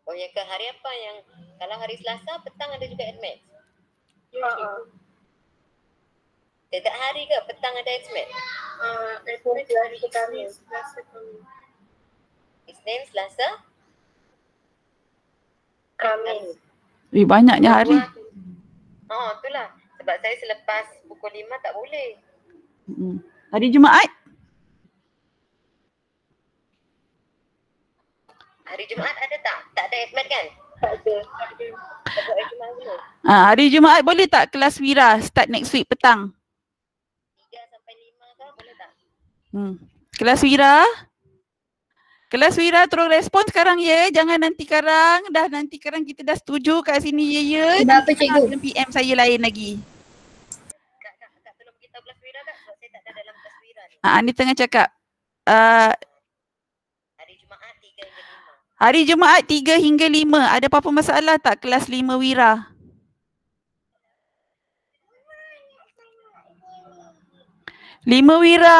Oh yang ke hari apa yang kalau hari Selasa petang ada juga AdMax? Setiap hari ke petang ada AdMax? Hari Khamis, Selasa, Khamis. Isnin, Selasa? Khamis. Banyaknya hari. Itulah. Sebab saya selepas pukul 5 tak boleh. Hari Jumaat? Hari Jumaat ada tak? Tak ada AdMax kan? Tak ada. Hari Jumaat boleh? Hari Jumaat boleh tak kelas Wira start next week petang? 3 sampai 5 ke boleh tak? Kelas Wira tolong respon sekarang ya. Jangan nanti karang. Nanti karang kita dah setuju kat sini ya. Dah apa cikgu? PM saya lain lagi. Kak tolong beritahu kelas Wira tak? Sebab saya tak ada dalam kelas Wira ni. Ni tengah cakap. Hari Jumaat 3 hingga 5. Hari Jumaat 3 hingga 5. Ada apa-apa masalah tak kelas 5 Wira? Lima Wira.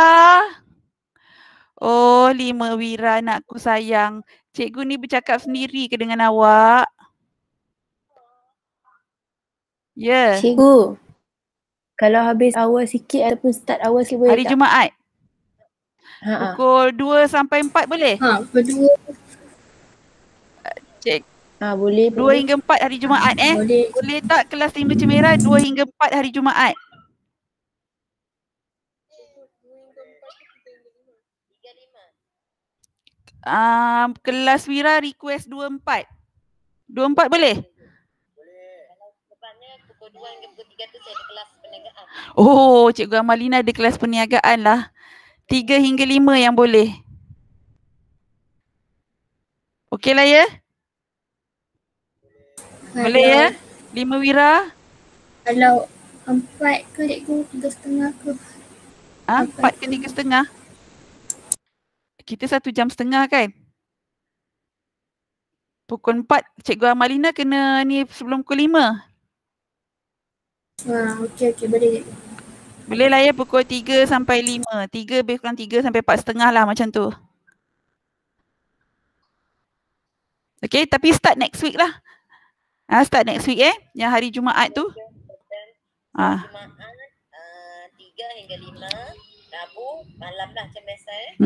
Oh, 5 Wira anakku sayang. Cikgu ni bercakap sendiri ke dengan awak? Ya. Cikgu, kalau habis awal sikit ataupun start awal sikit boleh Hari tak? Jumaat. Pukul 2 sampai 4 boleh? Pukul 2. Cik. Boleh. 2 hingga 4 hari Jumaat Boleh. Boleh tak kelas 5 Cemera 2 hingga 4 hari Jumaat? Kelas Wira request 24. 24 boleh? Boleh. Kalau depannya pukul 2 hingga pukul 3 tu saya ada kelas perniagaan. Oh, Cikgu Amalina ada kelas perniagaan lah. 3 hingga 5 yang boleh. Okey lah ya? Boleh ya? 5 Wira? Kalau 4 ke cikgu, 3.30 ke? 4 ke 3.30? Kita 1 jam setengah kan? Pukul 4 Cikgu Amalina kena ni sebelum pukul 5. Okey boleh. Boleh lah ya pukul 3 sampai 5. 3 lebih kurang 3 sampai 4.30 lah macam tu. Okay, tapi start next week lah. Start next week yang hari Jumaat tu. Jumaat 3 hingga 5. Rabu malam lah macam biasa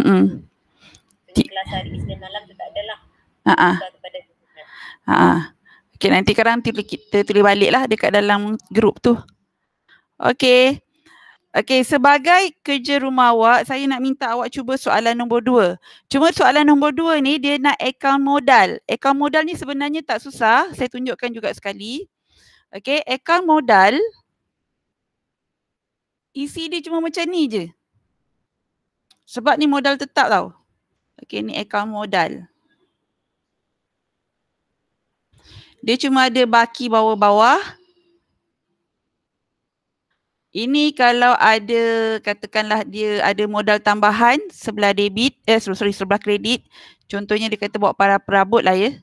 kelas hari Isnin malam tu tak adalah. Okay, nanti sekarang kita tulis balik lah dekat dalam grup tu. Okay. Okey, sebagai kerja rumah awak, saya nak minta awak cuba soalan nombor 2. Cuma soalan nombor 2 ni dia nak akaun modal. Akaun modal ni sebenarnya tak susah. Saya tunjukkan juga sekali. Okey, akaun modal isi dia cuma macam ni je. Sebab ni modal tetap tau. Okey, ni akaun modal. Dia cuma ada baki bawah-bawah. Ini kalau ada, katakanlah dia ada modal tambahan sebelah debit, sebelah kredit. Contohnya dia kata bawa para perabot lah ya.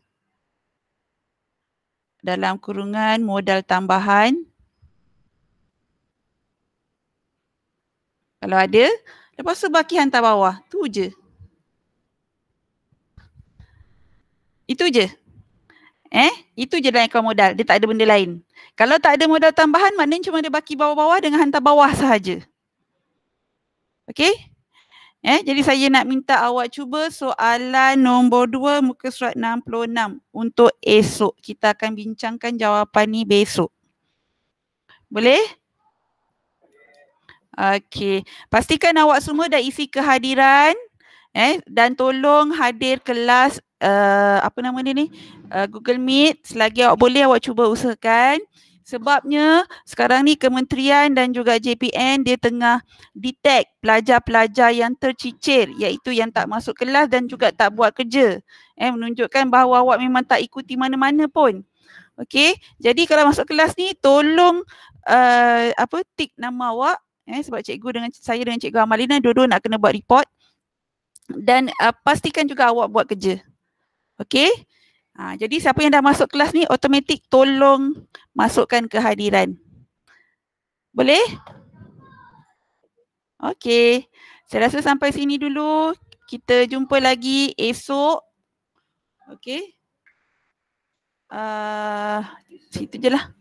Dalam kurungan modal tambahan. Kalau ada, lepas tu baki hantar bawah. Tu je. Itu je. Itu je dalam akaun modal. Dia tak ada benda lain. Kalau tak ada modal tambahan, maknanya cuma ada baki bawah-bawah dengan hantar bawah sahaja. Okey? Jadi saya nak minta awak cuba soalan nombor 2 muka surat 66 untuk esok. Kita akan bincangkan jawapan ni besok. Boleh? Okey. Pastikan awak semua dah isi kehadiran. Dan tolong hadir kelas apa nama dia ni? Google Meet. Selagi awak boleh, awak cuba usahakan. Sebabnya sekarang ni kementerian dan juga JPN dia tengah detect pelajar-pelajar yang tercicir, iaitu yang tak masuk kelas dan juga tak buat kerja. Menunjukkan bahawa awak memang tak ikuti mana-mana pun. Okey, jadi kalau masuk kelas ni tolong tik nama awak, sebab cikgu dengan saya dengan cikgu Amalina dua-dua nak kena buat report. Dan pastikan juga awak buat kerja. Okey? Jadi siapa yang dah masuk kelas ni automatik tolong masukkan kehadiran. Boleh? Okey. Saya rasa sampai sini dulu. Kita jumpa lagi esok. Okey. Situ je lah.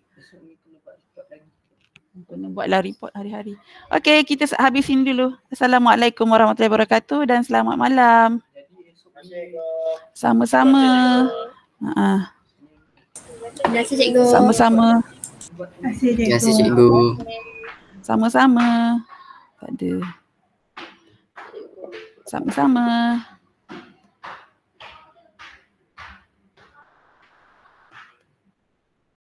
Kena buatlah report hari-hari. Okey, kita habis sini dulu. Assalamualaikum warahmatullahi wabarakatuh dan selamat malam. Sama-sama. Terima kasih cikgu. Sama-sama. Terima kasih cikgu. Sama-sama. Tak ada. Sama-sama.